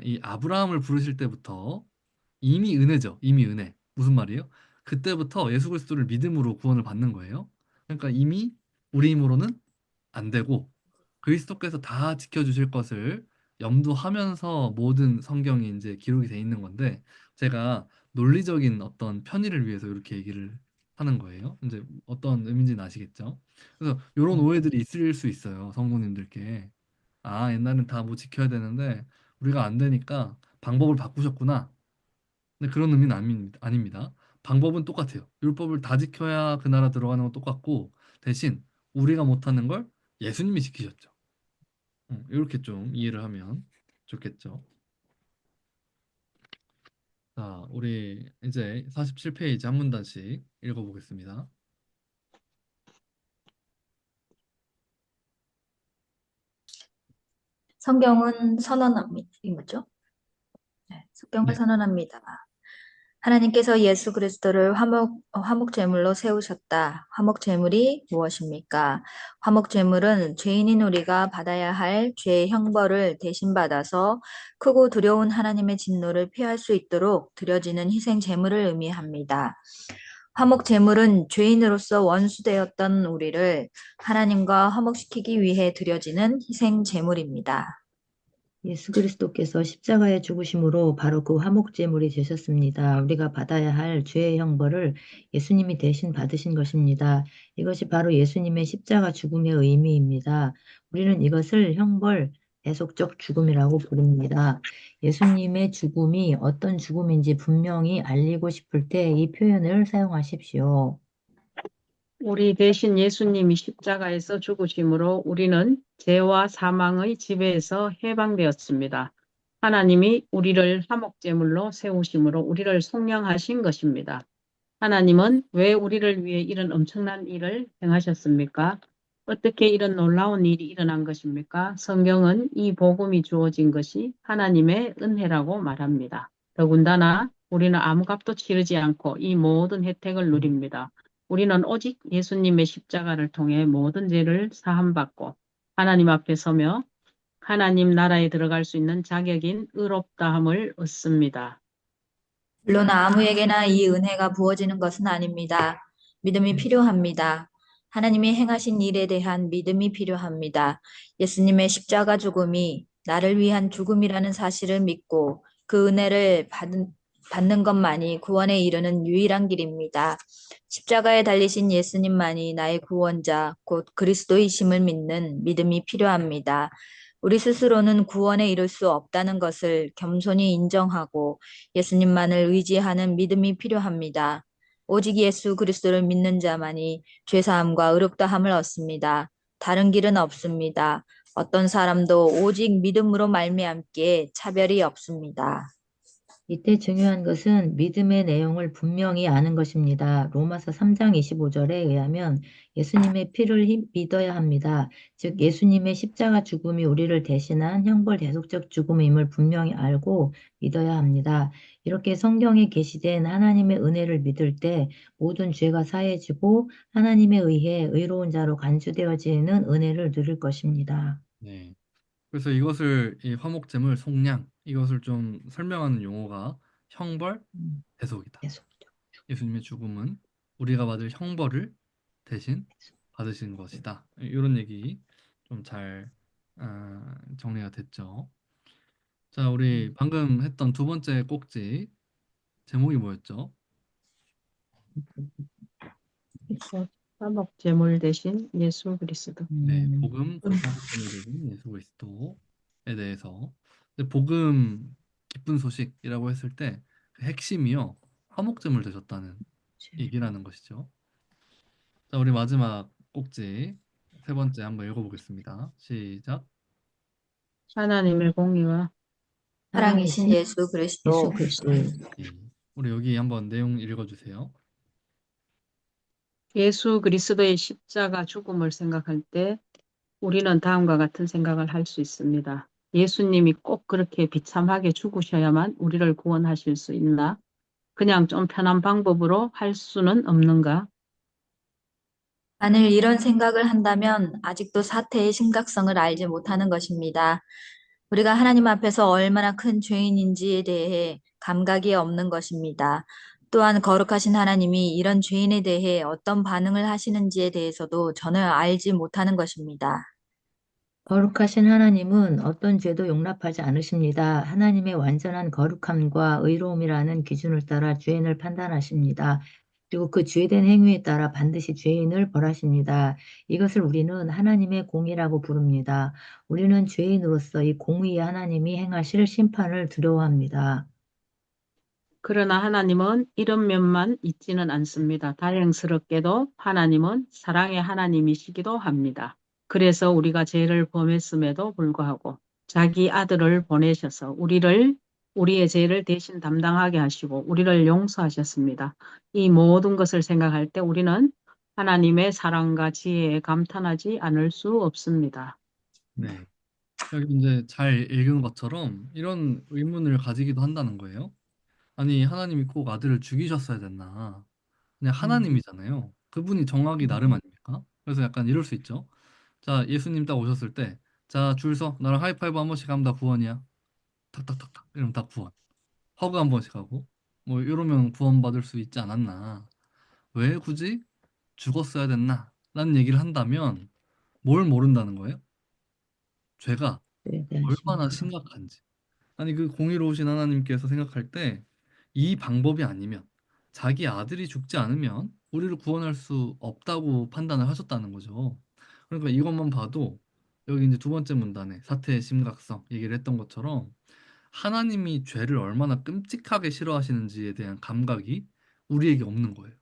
이 아브라함을 부르실 때부터 이미 은혜죠. 이미 은혜. 무슨 말이에요? 그때부터 예수 그리스도를 믿음으로 구원을 받는 거예요. 그러니까 이미 우리 힘으로는 안 되고 그리스도께서 다 지켜주실 것을 염두하면서 모든 성경이 이제 기록이 돼 있는 건데 제가 논리적인 어떤 편의를 위해서 이렇게 얘기를 하는 거예요. 이제 어떤 의미인지는 아시겠죠? 그래서 이런 오해들이 있을 수 있어요. 성도님들께. 옛날엔 다 뭐 지켜야 되는데 우리가 안 되니까 방법을 바꾸셨구나. 근데 그런 의미는 아닙니다. 방법은 똑같아요. 율법을 다 지켜야 그 나라 들어가는 건 똑같고 대신 우리가 못하는 걸 예수님이 지키셨죠. 이렇게 좀 이해를 하면 좋겠죠. 자, 우리 이제 47페이지 한 문단씩 읽어보겠습니다. 성경은 선언합니다. 이 뭐죠? 네, 성경은 네. 선언합니다. 하나님께서 예수 그리스도를 화목 제물로 세우셨다. 화목 제물이 무엇입니까? 화목 제물은 죄인인 우리가 받아야 할 죄의 형벌을 대신 받아서 크고 두려운 하나님의 진노를 피할 수 있도록 드려지는 희생 제물을 의미합니다. 화목 제물은 죄인으로서 원수되었던 우리를 하나님과 화목시키기 위해 드려지는 희생 제물입니다. 예수 그리스도께서 십자가에 죽으심으로 바로 그 화목제물이 되셨습니다. 우리가 받아야 할 죄의 형벌을 예수님이 대신 받으신 것입니다. 이것이 바로 예수님의 십자가 죽음의 의미입니다. 우리는 이것을 형벌, 대속적 죽음이라고 부릅니다. 예수님의 죽음이 어떤 죽음인지 분명히 알리고 싶을 때 이 표현을 사용하십시오. 우리 대신 예수님이 십자가에서 죽으심으로 우리는 죄와 사망의 지배에서 해방되었습니다. 하나님이 우리를 화목제물로 세우심으로 우리를 속량하신 것입니다. 하나님은 왜 우리를 위해 이런 엄청난 일을 행하셨습니까? 어떻게 이런 놀라운 일이 일어난 것입니까? 성경은 이 복음이 주어진 것이 하나님의 은혜라고 말합니다. 더군다나 우리는 아무 값도 치르지 않고 이 모든 혜택을 누립니다. 우리는 오직 예수님의 십자가를 통해 모든 죄를 사함받고 하나님 앞에 서며 하나님 나라에 들어갈 수 있는 자격인 의롭다함을 얻습니다. 물론 아무에게나 이 은혜가 부어지는 것은 아닙니다. 믿음이 필요합니다. 하나님이 행하신 일에 대한 믿음이 필요합니다. 예수님의 십자가 죽음이 나를 위한 죽음이라는 사실을 믿고 그 은혜를 받는 것만이 구원에 이르는 유일한 길입니다. 십자가에 달리신 예수님만이 나의 구원자, 곧 그리스도이심을 믿는 믿음이 필요합니다. 우리 스스로는 구원에 이를 수 없다는 것을 겸손히 인정하고 예수님만을 의지하는 믿음이 필요합니다. 오직 예수 그리스도를 믿는 자만이 죄사함과 의롭다함을 얻습니다. 다른 길은 없습니다. 어떤 사람도 오직 믿음으로 말미암기에 차별이 없습니다. 이때 중요한 것은 믿음의 내용을 분명히 아는 것입니다. 로마서 3장 25절에 의하면 예수님의 피를 믿어야 합니다. 즉, 예수님의 십자가 죽음이 우리를 대신한 형벌 대속적 죽음임을 분명히 알고 믿어야 합니다. 이렇게 성경에 게시된 하나님의 은혜를 믿을 때 모든 죄가 사해지고 하나님에 의해 의로운 자로 간주되어지는 은혜를 누릴 것입니다. 네. 그래서 이것을 이 화목제물 속량 이것을 좀 설명하는 용어가 형벌 음, 대속이다. 계속이죠. 예수님의 죽음은 우리가 받을 형벌을 대신 받으신 것이다. 이런 얘기 좀 잘 정리가 됐죠. 자, 우리 음, 방금 했던 두 번째 꼭지 제목이 뭐였죠? 화목 제물 대신 예수 그리스도. 네, 음, 복음 곧 화목제물 되신 예수 그리스도에 대해서. 근데 복음 기쁜 소식이라고 했을 때 그 핵심이요 화목제물 되셨다는 얘기라는 것이죠. 자, 우리 마지막 꼭지 세 번째 한번 읽어보겠습니다. 시작. 하나님의 공의와 사랑이신 사랑이신 예수 예수 그리스도 그리스도. 예. 우리 여기 한번 내용 읽어주세요. 예수 그리스도의 십자가 죽음을 생각할 때 우리는 다음과 같은 생각을 할 수 있습니다. 예수님이 꼭 그렇게 비참하게 죽으셔야만 우리를 구원하실 수 있나? 그냥 좀 편한 방법으로 할 수는 없는가? 만일 이런 생각을 한다면 아직도 사태의 심각성을 알지 못하는 것입니다. 우리가 하나님 앞에서 얼마나 큰 죄인인지에 대해 감각이 없는 것입니다. 또한 거룩하신 하나님이 이런 죄인에 대해 어떤 반응을 하시는지에 대해서도 전혀 알지 못하는 것입니다. 거룩하신 하나님은 어떤 죄도 용납하지 않으십니다. 하나님의 완전한 거룩함과 의로움이라는 기준을 따라 죄인을 판단하십니다. 그리고 그 죄된 행위에 따라 반드시 죄인을 벌하십니다. 이것을 우리는 하나님의 공의라고 부릅니다. 우리는 죄인으로서 이 공의의 하나님이 행하실 심판을 두려워합니다. 그러나 하나님은 이런 면만 있지는 않습니다. 다행스럽게도 하나님은 사랑의 하나님이시기도 합니다. 그래서 우리가 죄를 범했음에도 불구하고 자기 아들을 보내셔서 우리의 죄를 대신 담당하게 하시고 우리를 용서하셨습니다. 이 모든 것을 생각할 때 우리는 하나님의 사랑과 지혜에 감탄하지 않을 수 없습니다. 네. 여기 이제 잘 읽은 것처럼 이런 의문을 가지기도 한다는 거예요. 아니, 하나님이 꼭 아들을 죽이셨어야 됐나? 그냥 음, 하나님이잖아요. 그분이 정하기 나름 아닙니까? 그래서 약간 이럴 수 있죠. 자, 예수님 딱 오셨을 때, 자, 줄 서. 나랑 하이파이브 한 번씩 하면 다 구원이야. 탁탁탁탁. 이러면 다 구원. 허그 한 번씩 하고. 뭐, 이러면 구원받을 수 있지 않았나. 왜 굳이 죽었어야 됐나? 라는 얘기를 한다면, 뭘 모른다는 거예요? 죄가 죄에 대한 얼마나 심각함. 심각한지. 아니 그 공의로우신 하나님께서 생각할 때 이 방법이 아니면 자기 아들이 죽지 않으면 우리를 구원할 수 없다고 판단을 하셨다는 거죠. 그러니까 이것만 봐도 여기 이제 두 번째 문단에 사태의 심각성 얘기를 했던 것처럼 하나님이 죄를 얼마나 끔찍하게 싫어하시는지에 대한 감각이 우리에게 없는 거예요.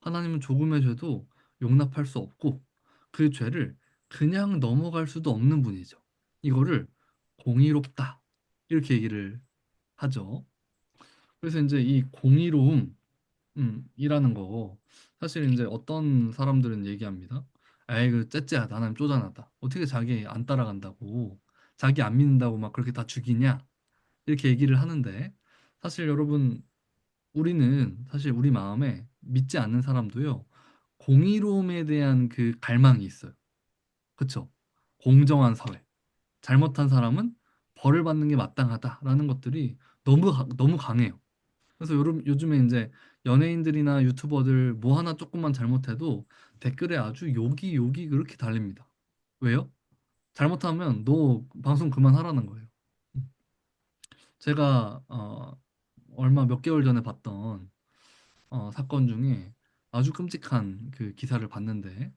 하나님은 조금의 죄도 용납할 수 없고 그 죄를 그냥 넘어갈 수도 없는 분이죠. 이거를 공의롭다 이렇게 얘기를 하죠. 그래서 이제 이 공의로움 이라는 거 사실 이제 어떤 사람들은 얘기합니다. 에이 그 째째하다 하나님 쪼잔하다. 어떻게 자기 안 따라간다고 자기 안 믿는다고 막 그렇게 다 죽이냐 이렇게 얘기를 하는데 사실 여러분 우리는 사실 우리 마음에 믿지 않는 사람도요 공의로움에 대한 그 갈망이 있어요. 그쵸? 공정한 사회. 잘못한 사람은 벌을 받는 게 마땅하다라는 것들이 너무 강해요. 그래서 요즘에 이제 연예인들이나 유튜버들 뭐 하나 조금만 잘못해도 댓글에 아주 욕이 그렇게 달립니다. 왜요? 잘못하면 너 방송 그만하라는 거예요. 제가 얼마 몇 개월 전에 봤던 사건 중에 아주 끔찍한 그 기사를 봤는데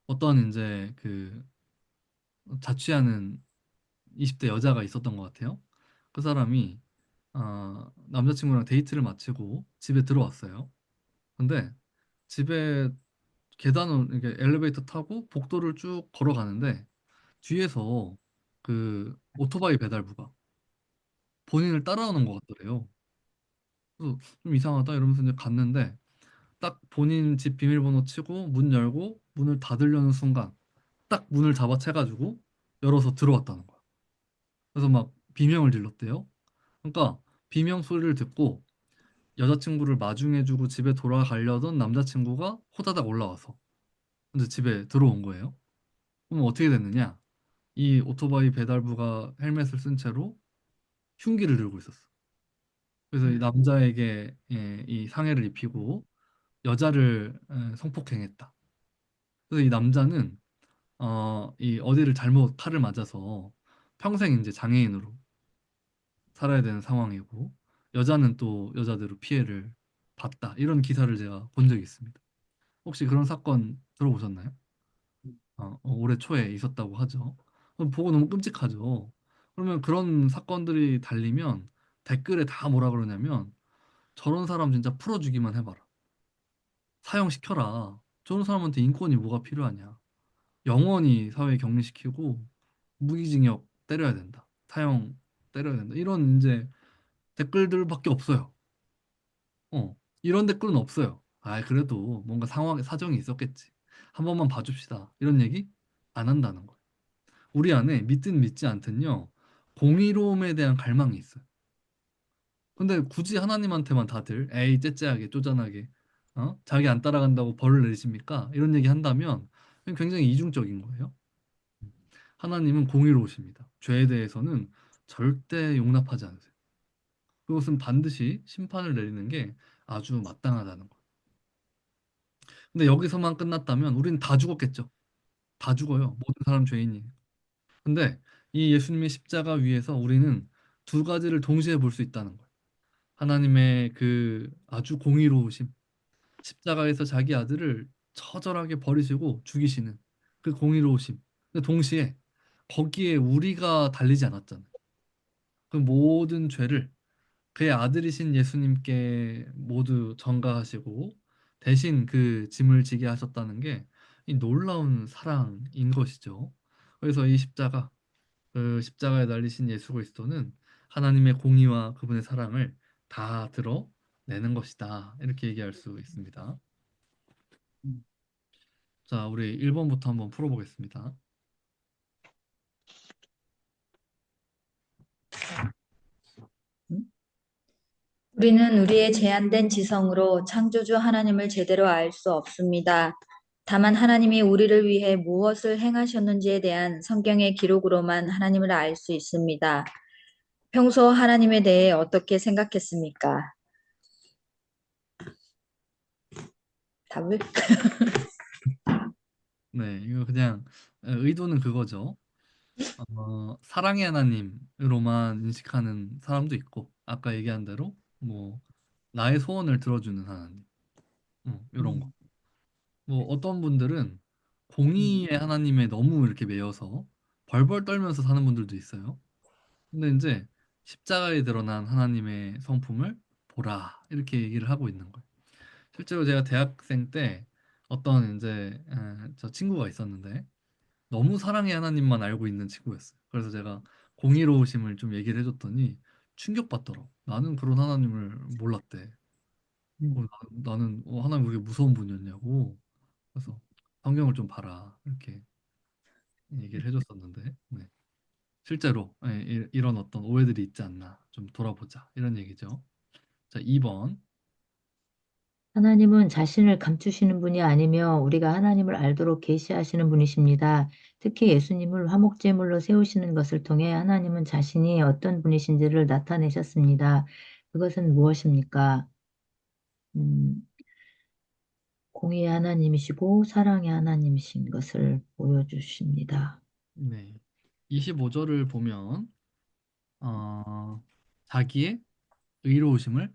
어떤 이제 그 자취하는 20대 여자가 있었던 것 같아요. 그 사람이 남자친구랑 데이트를 마치고 집에 들어왔어요. 근데 집에 계단을 이렇게 엘리베이터 타고 복도를 쭉 걸어가는데 뒤에서 그 오토바이 배달부가 본인을 따라오는 것 같더래요. 그래서 좀 이상하다 이러면서 이제 갔는데 딱 본인 집 비밀번호 치고 문 열고 문을 닫으려는 순간 딱 문을 잡아채가지고 열어서 들어왔다는 거야. 그래서 막 비명을 질렀대요. 그러니까 비명 소리를 듣고 여자친구를 마중해주고 집에 돌아가려던 남자친구가 호다닥 올라와서 근데 집에 들어온 거예요. 그럼 어떻게 됐느냐? 이 오토바이 배달부가 헬멧을 쓴 채로 흉기를 들고 있었어. 그래서 이 남자에게 이 상해를 입히고 여자를 성폭행했다. 그래서 이 남자는 이 어디를 잘못 칼을 맞아서 평생 이제 장애인으로 살아야 되는 상황이고 여자는 또 여자대로 피해를 봤다. 이런 기사를 제가 본 적이 있습니다. 혹시 그런 사건 들어보셨나요? 올해 초에 있었다고 하죠. 그럼 보고 너무 끔찍하죠. 그러면 그런 사건들이 달리면 댓글에 다 뭐라 그러냐면 저런 사람 진짜 풀어주기만 해봐라. 사형시켜라. 저런 사람한테 인권이 뭐가 필요하냐. 영원히 사회에 격리시키고 무기징역 때려야 된다. 사형 때려야 된다. 이런 이제 댓글들밖에 없어요. 이런 댓글은 없어요. 그래도 뭔가 상황, 사정이 있었겠지. 한 번만 봐줍시다. 이런 얘기 안 한다는 거예요. 우리 안에 믿든 믿지 않든요. 공의로움에 대한 갈망이 있어요. 근데 굳이 하나님한테만 다들 에이 째째하게 쪼잔하게 자기 안 따라간다고 벌을 내리십니까? 이런 얘기 한다면 굉장히 이중적인 거예요. 하나님은 공의로우십니다. 죄에 대해서는 절대 용납하지 않으세요. 그것은 반드시 심판을 내리는 게 아주 마땅하다는 거예요. 근데 여기서만 끝났다면 우리는 다 죽었겠죠. 다 죽어요. 모든 사람 죄인이에요. 근데 이 예수님의 십자가 위에서 우리는 두 가지를 동시에 볼 수 있다는 거예요. 하나님의 그 아주 공의로우심, 십자가에서 자기 아들을 처절하게 버리시고 죽이시는 그 공의로우심. 근데 동시에 거기에 우리가 달리지 않았잖아요. 그 모든 죄를 그의 아들이신 예수님께 모두 전가하시고 대신 그 짐을 지게 하셨다는 게 이 놀라운 사랑인 것이죠. 그래서 이 십자가, 그 십자가에 달리신 예수 그리스도는 하나님의 공의와 그분의 사랑을 다 드러내는 것이다. 이렇게 얘기할 수 있습니다. 자, 우리 1번부터 한번 풀어보겠습니다. 우리는 우리의 제한된 지성으로 창조주 하나님을 제대로 알 수 없습니다. 다만 하나님이 우리를 위해 무엇을 행하셨는지에 대한 성경의 기록으로만 하나님을 알 수 있습니다. 평소 하나님에 대해 어떻게 생각했습니까? 답을? 네, 이거 그냥 의도는 그거죠. 사랑의 하나님으로만 인식하는 사람도 있고, 아까 얘기한 대로 뭐 나의 소원을 들어주는 하나님, 이런 거. 뭐 어떤 분들은 공의의 하나님에 너무 이렇게 매여서 벌벌 떨면서 사는 분들도 있어요. 근데 이제 십자가에 드러난 하나님의 성품을 보라 이렇게 얘기를 하고 있는 거예요. 실제로 제가 대학생 때 어떤 이제 저 친구가 있었는데 너무 사랑의 하나님만 알고 있는 친구였어요. 그래서 제가 공의로우심을 좀 얘기를 해줬더니 충격받더라고. 나는 그런 하나님을 몰랐대. 나는 하나님 왜 이렇게 무서운 분이었냐고. 그래서 성경을 좀 봐라 이렇게 얘기를 해줬었는데 네. 실제로 이런 어떤 오해들이 있지 않나 좀 돌아보자 이런 얘기죠. 자, 2번. 하나님은 자신을 감추시는 분이 아니며 우리가 하나님을 알도록 계시하시는 분이십니다. 특히 예수님을 화목제물로 세우시는 것을 통해 하나님은 자신이 어떤 분이신지를 나타내셨습니다. 그것은 무엇입니까? 음, 공의의 하나님이시고 사랑의 하나님이신 것을 보여주십니다. 네. 25절을 보면 자기의 의로우심을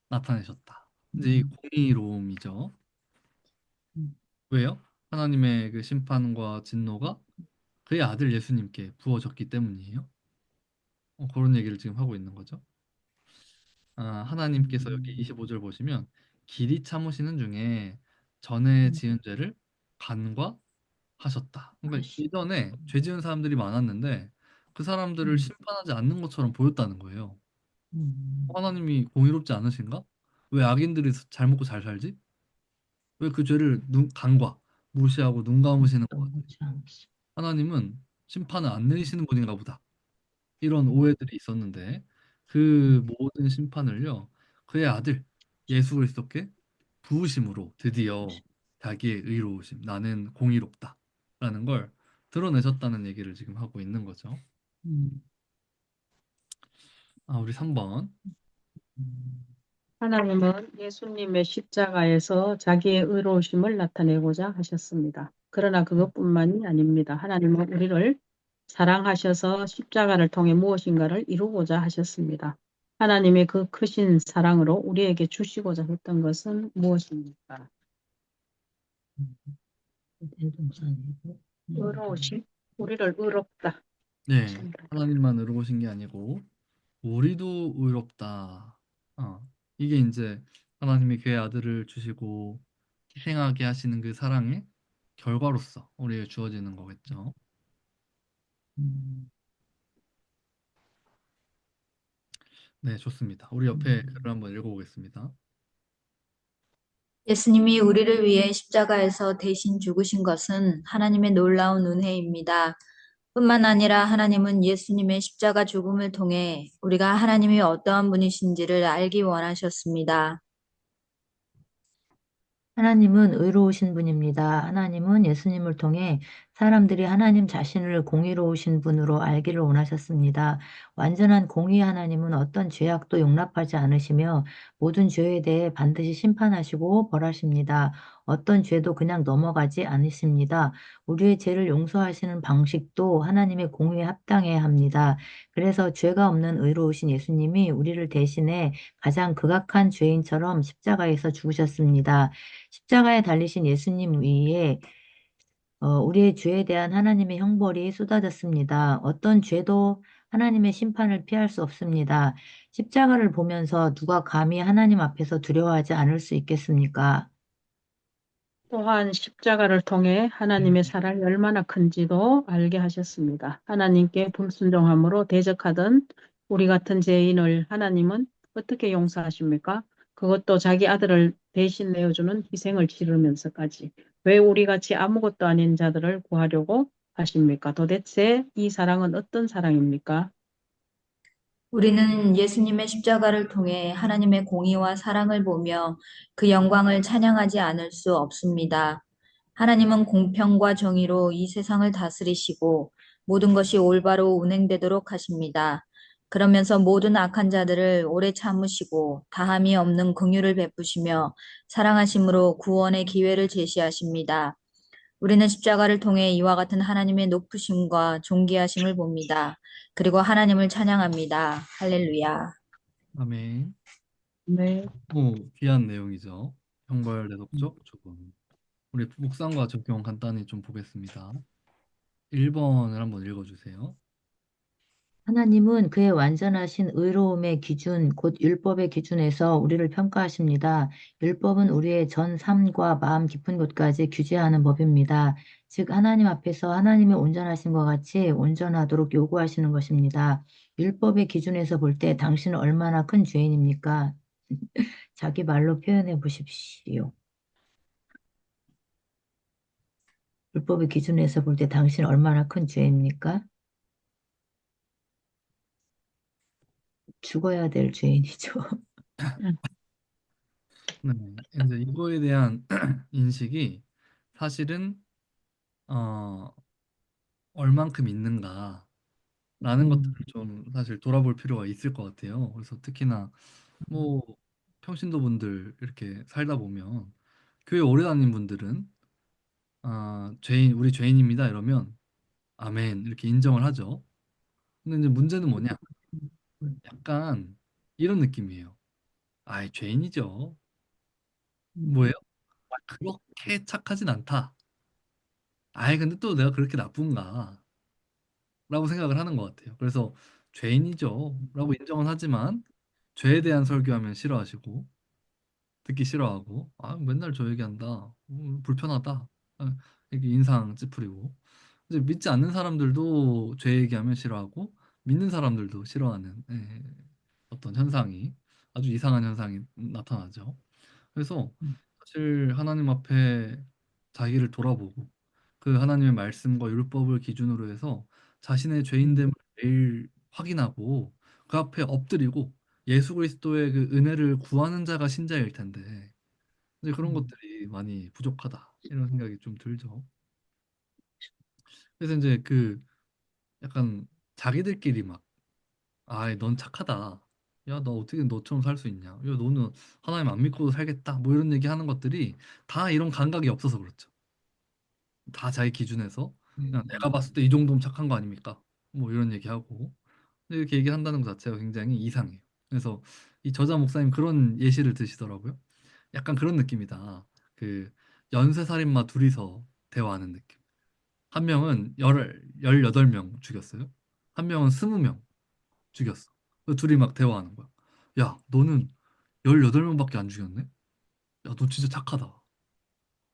나타내셨다. 이제 이 음, 공의로움이죠. 음, 왜요? 하나님의 그 심판과 진노가 그의 아들 예수님께 부어졌기 때문이에요. 그런 얘기를 지금 하고 있는 거죠. 하나님께서 여기 음, 25절 보시면 길이 참으시는 중에 전에 지은 죄를 간과하셨다. 그러니까 하시- 이전에 죄 지은 사람들이 많았는데 그 사람들을 음, 심판하지 않는 것처럼 보였다는 거예요. 하나님이 공의롭지 않으신가? 왜 악인들이 잘 먹고 잘 살지? 왜 그 죄를 간과 무시하고 눈 감으시는 것 같아? 너무 참. 하나님은 심판을 안 내리시는 분인가 보다. 이런 오해들이 있었는데 그 모든 심판을요 그의 아들 예수 그리스도께 부으심으로 드디어 자기의 의로우심 나는 공의롭다라는 걸 드러내셨다는 얘기를 지금 하고 있는 거죠. 음, 우리 3번. 음, 하나님은 예수님의 십자가에서 자기의 의로우심을 나타내고자 하셨습니다. 그러나 그것뿐만이 아닙니다. 하나님은 우리를 사랑하셔서 십자가를 통해 무엇인가를 이루고자 하셨습니다. 하나님의 그 크신 사랑으로 우리에게 주시고자 했던 것은 무엇입니까? 음. 대동산이고, 의로우심? 우리를 의롭다. 네, 하나님만 의로우신 게 아니고 우리도 의롭다. 이게 이제 하나님이 그의 아들을 주시고 희생하게 하시는 그 사랑의 결과로서 우리에게 주어지는 거겠죠. 음, 네, 좋습니다. 우리 옆에 음. 글을 한번 읽어보겠습니다. 예수님이 우리를 위해 십자가에서 대신 죽으신 것은 하나님의 놀라운 은혜입니다. 뿐만 아니라 하나님은 예수님의 십자가 죽음을 통해 우리가 하나님이 어떠한 분이신지를 알기 원하셨습니다. 하나님은 의로우신 분입니다. 하나님은 예수님을 통해 사람들이 하나님 자신을 공의로우신 분으로 알기를 원하셨습니다. 완전한 공의 하나님은 어떤 죄악도 용납하지 않으시며 모든 죄에 대해 반드시 심판하시고 벌하십니다. 어떤 죄도 그냥 넘어가지 않으십니다. 우리의 죄를 용서하시는 방식도 하나님의 공의에 합당해야 합니다. 그래서 죄가 없는 의로우신 예수님이 우리를 대신해 가장 극악한 죄인처럼 십자가에서 죽으셨습니다. 십자가에 달리신 예수님 위에 우리의 죄에 대한 하나님의 형벌이 쏟아졌습니다. 어떤 죄도 하나님의 심판을 피할 수 없습니다. 십자가를 보면서 누가 감히 하나님 앞에서 두려워하지 않을 수 있겠습니까? 또한 십자가를 통해 하나님의 사랑이 얼마나 큰지도 알게 하셨습니다. 하나님께 불순종함으로 대적하던 우리 같은 죄인을 하나님은 어떻게 용서하십니까? 그것도 자기 아들을 대신 내어주는 희생을 치르면서까지. 왜 우리 같이 아무것도 아닌 자들을 구하려고 하십니까? 도대체 이 사랑은 어떤 사랑입니까? 우리는 예수님의 십자가를 통해 하나님의 공의와 사랑을 보며 그 영광을 찬양하지 않을 수 없습니다. 하나님은 공평과 정의로 이 세상을 다스리시고 모든 것이 올바로 운행되도록 하십니다. 그러면서 모든 악한 자들을 오래 참으시고 다함이 없는 긍휼을 베푸시며 사랑하심으로 구원의 기회를 제시하십니다. 우리는 십자가를 통해 이와 같은 하나님의 높으심과 존귀하심을 봅니다. 그리고 하나님을 찬양합니다. 할렐루야. 아멘. 네. 귀한 내용이죠. 형벌 대속적 죽음. 우리 묵상과 적용 간단히 좀 보겠습니다. 1번을 한번 읽어주세요. 하나님은 그의 완전하신 의로움의 기준, 곧 율법의 기준에서 우리를 평가하십니다. 율법은 우리의 전 삶과 마음 깊은 곳까지 규제하는 법입니다. 즉, 하나님 앞에서 하나님의 온전하신 것 같이 온전하도록 요구하시는 것입니다. 율법의 기준에서 볼 때 당신은 얼마나 큰 죄인입니까? 자기 말로 표현해 보십시오. 율법의 기준에서 볼 때 당신은 얼마나 큰 죄입니까? 죽어야 될 죄인이죠. 네, 이제 이거에 대한 인식이 사실은 어, 얼만큼 있는가라는 것들을 음, 좀 사실 돌아볼 필요가 있을 것 같아요. 그래서 특히나 뭐 평신도 분들 이렇게 살다 보면 교회 오래 다닌 분들은 죄인 우리 죄인입니다 이러면 아멘 이렇게 인정을 하죠. 근데 이제 문제는 뭐냐? 약간 이런 느낌이에요. 아이 죄인이죠. 뭐예요? 그렇게 착하진 않다. 아이 근데 또 내가 그렇게 나쁜가? 라고 생각을 하는 것 같아요. 그래서 죄인이죠. 라고 인정은 하지만 죄에 대한 설교하면 싫어하시고 듣기 싫어하고 맨날 저 얘기한다. 불편하다. 이렇게 인상 찌푸리고 이제 믿지 않는 사람들도 죄 얘기하면 싫어하고 믿는 사람들도 싫어하는 어떤 현상이 아주 이상한 현상이 나타나죠. 그래서 음, 사실 하나님 앞에 자기를 돌아보고 그 하나님의 말씀과 율법을 기준으로 해서 자신의 음, 죄인됨을 매일 확인하고 그 앞에 엎드리고 예수 그리스도의 그 은혜를 구하는 자가 신자일 텐데 이제 그런 음, 것들이 많이 부족하다 이런 생각이 좀 들죠. 그래서 이제 그 약간 자기들끼리 막 아, 넌 착하다. 야, 너 어떻게 너처럼 살 수 있냐? 야, 너는 하나님 안 믿고도 살겠다. 뭐 이런 얘기 하는 것들이 다 이런 감각이 없어서 그렇죠. 다 자기 기준에서 그냥 내가 봤을 때 이 정도면 착한 거 아닙니까? 뭐 이런 얘기하고 이렇게 얘기한다는 것 자체가 굉장히 이상해요. 그래서 이 저자 목사님 그런 예시를 드시더라고요. 약간 그런 느낌이다. 그 연쇄살인마 둘이서 대화하는 느낌. 한 명은 18명 죽였어요. 한 명은 20명 죽였어. 그 둘이 막 대화하는 거야. 야, 너는 18명밖에 안 죽였네? 야, 너 진짜 착하다.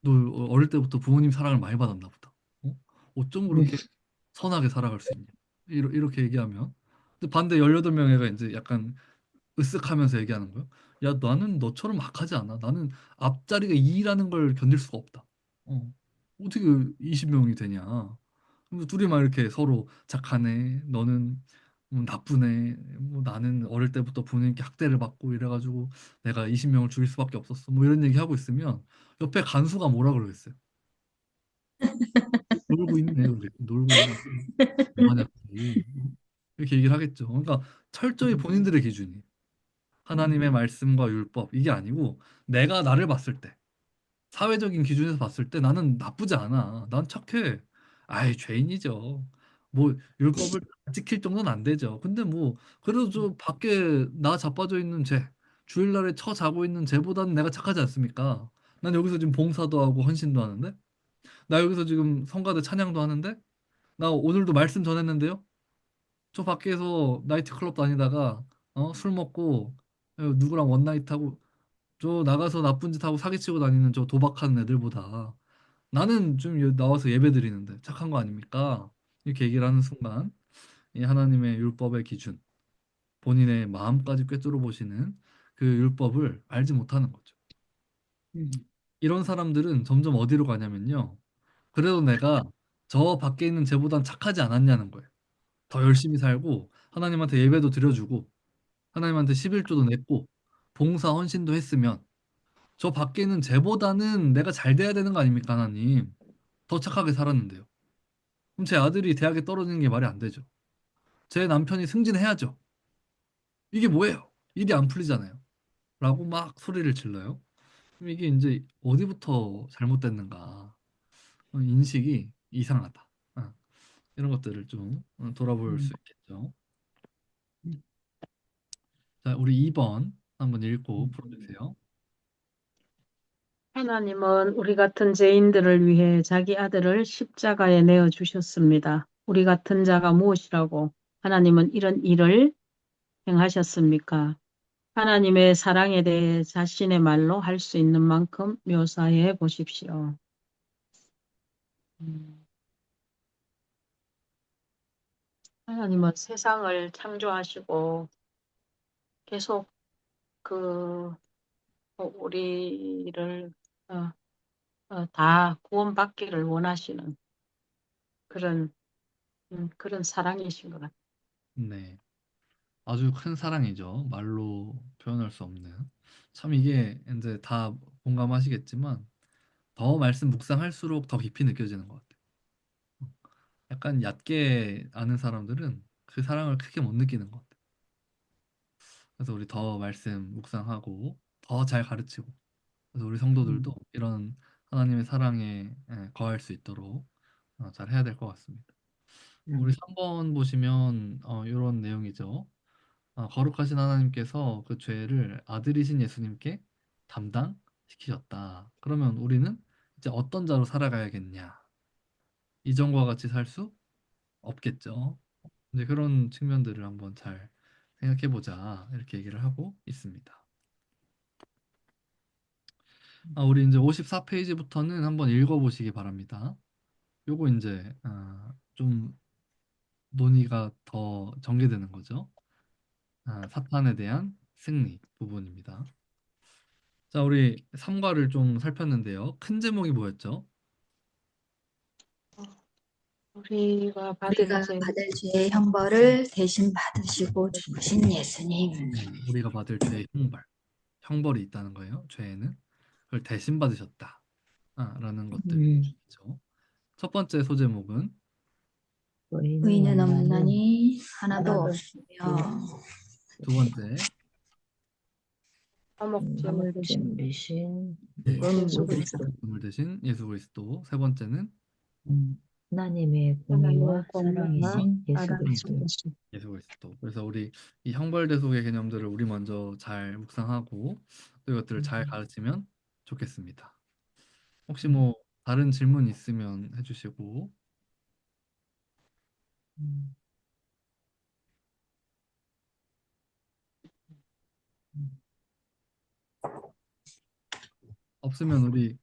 너 어릴 때부터 부모님 사랑을 많이 받았나 보다. 어? 어쩜 음, 그렇게 선하게 살아갈 수 있냐? 이렇게 얘기하면. 근데 반대 18명 애가 이제 약간 으쓱하면서 얘기하는 거야. 야, 나는 너처럼 악하지 않아. 나는 앞자리가 2라는 걸 견딜 수가 없다. 어. 어떻게 20명이 되냐? 그래서 둘이 막 이렇게 서로 착하네. 너는 나쁘네. 뭐 나는 어릴 때부터 부모님께 학대를 받고 이래가지고 내가 20명을 죽일 수밖에 없었어. 뭐 이런 얘기 하고 있으면 옆에 간수가 뭐라 그러겠어요. 놀고 있네. 그래. 놀고 있네. 뭐하냐, 둘이. 이렇게 얘기를 하겠죠. 그러니까 철저히 본인들의 기준이 하나님의 말씀과 율법 이게 아니고 내가 나를 봤을 때 사회적인 기준에서 봤을 때 나는 나쁘지 않아. 난 착해. 아이, 죄인이죠. 뭐 율법을 다 지킬 정도는 안 되죠. 근데 뭐 그래도 저 밖에 나 자빠져 있는 죄, 주일날에 처 자고 있는 죄보다는 내가 착하지 않습니까? 난 여기서 지금 봉사도 하고 헌신도 하는데 나 여기서 지금 성가대 찬양도 하는데 나 오늘도 말씀 전했는데요. 저 밖에서 나이트클럽 다니다가 술 먹고 누구랑 원나잇 하고 저 나가서 나쁜 짓 하고 사기치고 다니는 저 도박하는 애들보다 나는 좀 나와서 예배 드리는데 착한 거 아닙니까? 이렇게 얘기를 하는 순간 이 하나님의 율법의 기준, 본인의 마음까지 꿰뚫어 보시는 그 율법을 알지 못하는 거죠. 이런 사람들은 점점 어디로 가냐면요. 그래도 내가 저 밖에 있는 쟤보단 착하지 않았냐는 거예요. 더 열심히 살고 하나님한테 예배도 드려주고 하나님한테 11조도 냈고 봉사 헌신도 했으면 저 밖에 있는 쟤보다는 내가 잘 돼야 되는 거 아닙니까, 하나님? 더 착하게 살았는데요. 그럼 제 아들이 대학에 떨어지는 게 말이 안 되죠. 제 남편이 승진해야죠. 이게 뭐예요? 일이 안 풀리잖아요. 라고 막 소리를 질러요. 그럼 이게 이제 어디부터 잘못됐는가? 인식이 이상하다. 이런 것들을 좀 돌아볼 수 있겠죠. 자, 우리 2번 한번 읽고 풀어주세요. 하나님은 우리 같은 죄인들을 위해 자기 아들을 십자가에 내어 주셨습니다. 우리 같은 자가 무엇이라고 하나님은 이런 일을 행하셨습니까? 하나님의 사랑에 대해 자신의 말로 할 수 있는 만큼 묘사해 보십시오. 음, 하나님은 세상을 창조하시고 계속 그 우리를 어, 다 구원받기를 원하시는 그런 그런 사랑이신 것 같아요. 네. 아주 큰 사랑이죠. 말로 표현할 수 없는. 참 이게 이제 다 공감하시겠지만 더 말씀 묵상할수록 더 깊이 느껴지는 것 같아요. 약간 얕게 아는 사람들은 그 사랑을 크게 못 느끼는 것 같아요. 그래서 우리 더 말씀 묵상하고 더 잘 가르치고 그래서 우리 성도들도 이런 하나님의 사랑에 거할 수 있도록 잘 해야 될 것 같습니다. 우리 3번 보시면 이런 내용이죠. 거룩하신 하나님께서 그 죄를 아들이신 예수님께 담당시키셨다. 그러면 우리는 이제 어떤 자로 살아가야겠냐? 이전과 같이 살 수 없겠죠. 이제 그런 측면들을 한번 잘 생각해 보자. 이렇게 얘기를 하고 있습니다. 우리 이제 54페이지부터는 한번 읽어 보시기 바랍니다. 요거 이제 좀 논의가 더 전개되는 거죠. 사탄에 대한 승리 부분입니다. 자, 우리 3과를 좀 살폈는데요. 큰 제목이 뭐였죠? 우리가 우리가 받을 죄의 형벌을 대신 받으시고 죽으신 예수님. 우리가 받을 죄의 형벌이 있다는 거예요. 죄에는 그걸 대신 받으셨다. 라는 것들이죠. 첫 번째 소제목은 의인은 없나니 하나도 없으며. 두 번째 화목제물 대신 대신 예수 그리스도. 물 대신 예수 그리스도. 세 번째는 하나님의 공의와 공의와 사랑이신 예수 사랑이신 그리스도. 예수. 예수 그리스도. 그래서 우리 이 형벌 대속의 개념들을 우리 먼저 잘 묵상하고 또 이것들을 잘 가르치면 좋겠습니다. 혹시 뭐 다른 질문 있으면 해주시고. 없으면 우리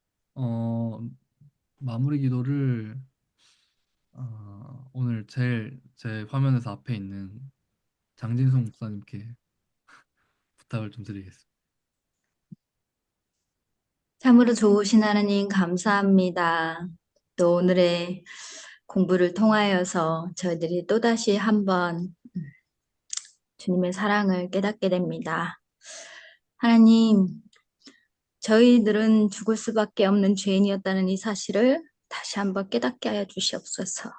마무리 기도를 오늘 제 화면에서 앞에 있는 장진송 목사님께 부탁을 좀 드리겠습니다. 참으로 좋으신 하나님 감사합니다. 또 오늘의 공부를 통하여서 저희들이 또다시 한번 주님의 사랑을 깨닫게 됩니다. 하나님, 저희들은 죽을 수밖에 없는 죄인이었다는 이 사실을 다시 한번 깨닫게 하여 주시옵소서.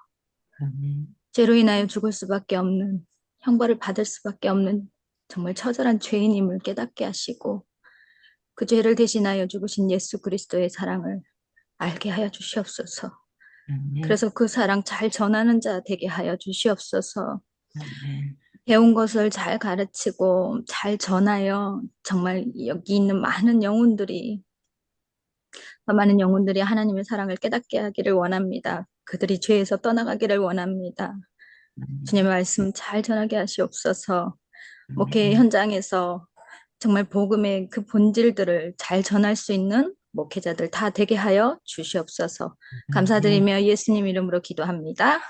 죄로 인하여 죽을 수밖에 없는, 형벌을 받을 수밖에 없는 정말 처절한 죄인임을 깨닫게 하시고 그 죄를 대신하여 죽으신 예수 그리스도의 사랑을 알게 하여 주시옵소서. 그래서 그 사랑 잘 전하는 자 되게 하여 주시옵소서. 배운 것을 잘 가르치고 잘 전하여 정말 여기 있는 많은 영혼들이 하나님의 사랑을 깨닫게 하기를 원합니다. 그들이 죄에서 떠나가기를 원합니다. 주님의 말씀 잘 전하게 하시옵소서. 목회 현장에서 정말 복음의 그 본질들을 잘 전할 수 있는 목회자들 다 되게 하여 주시옵소서. 감사드리며 예수님 이름으로 기도합니다.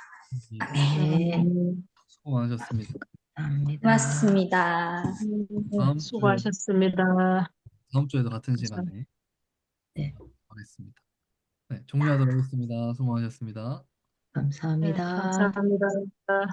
수고 많으셨습니다. 고맙습니다. 수고하셨습니다. 다음 주에도 같은 시간에 하겠습니다. 네, 종료하도록 하겠습니다. 수고 많으셨습니다. 감사합니다. 감사합니다.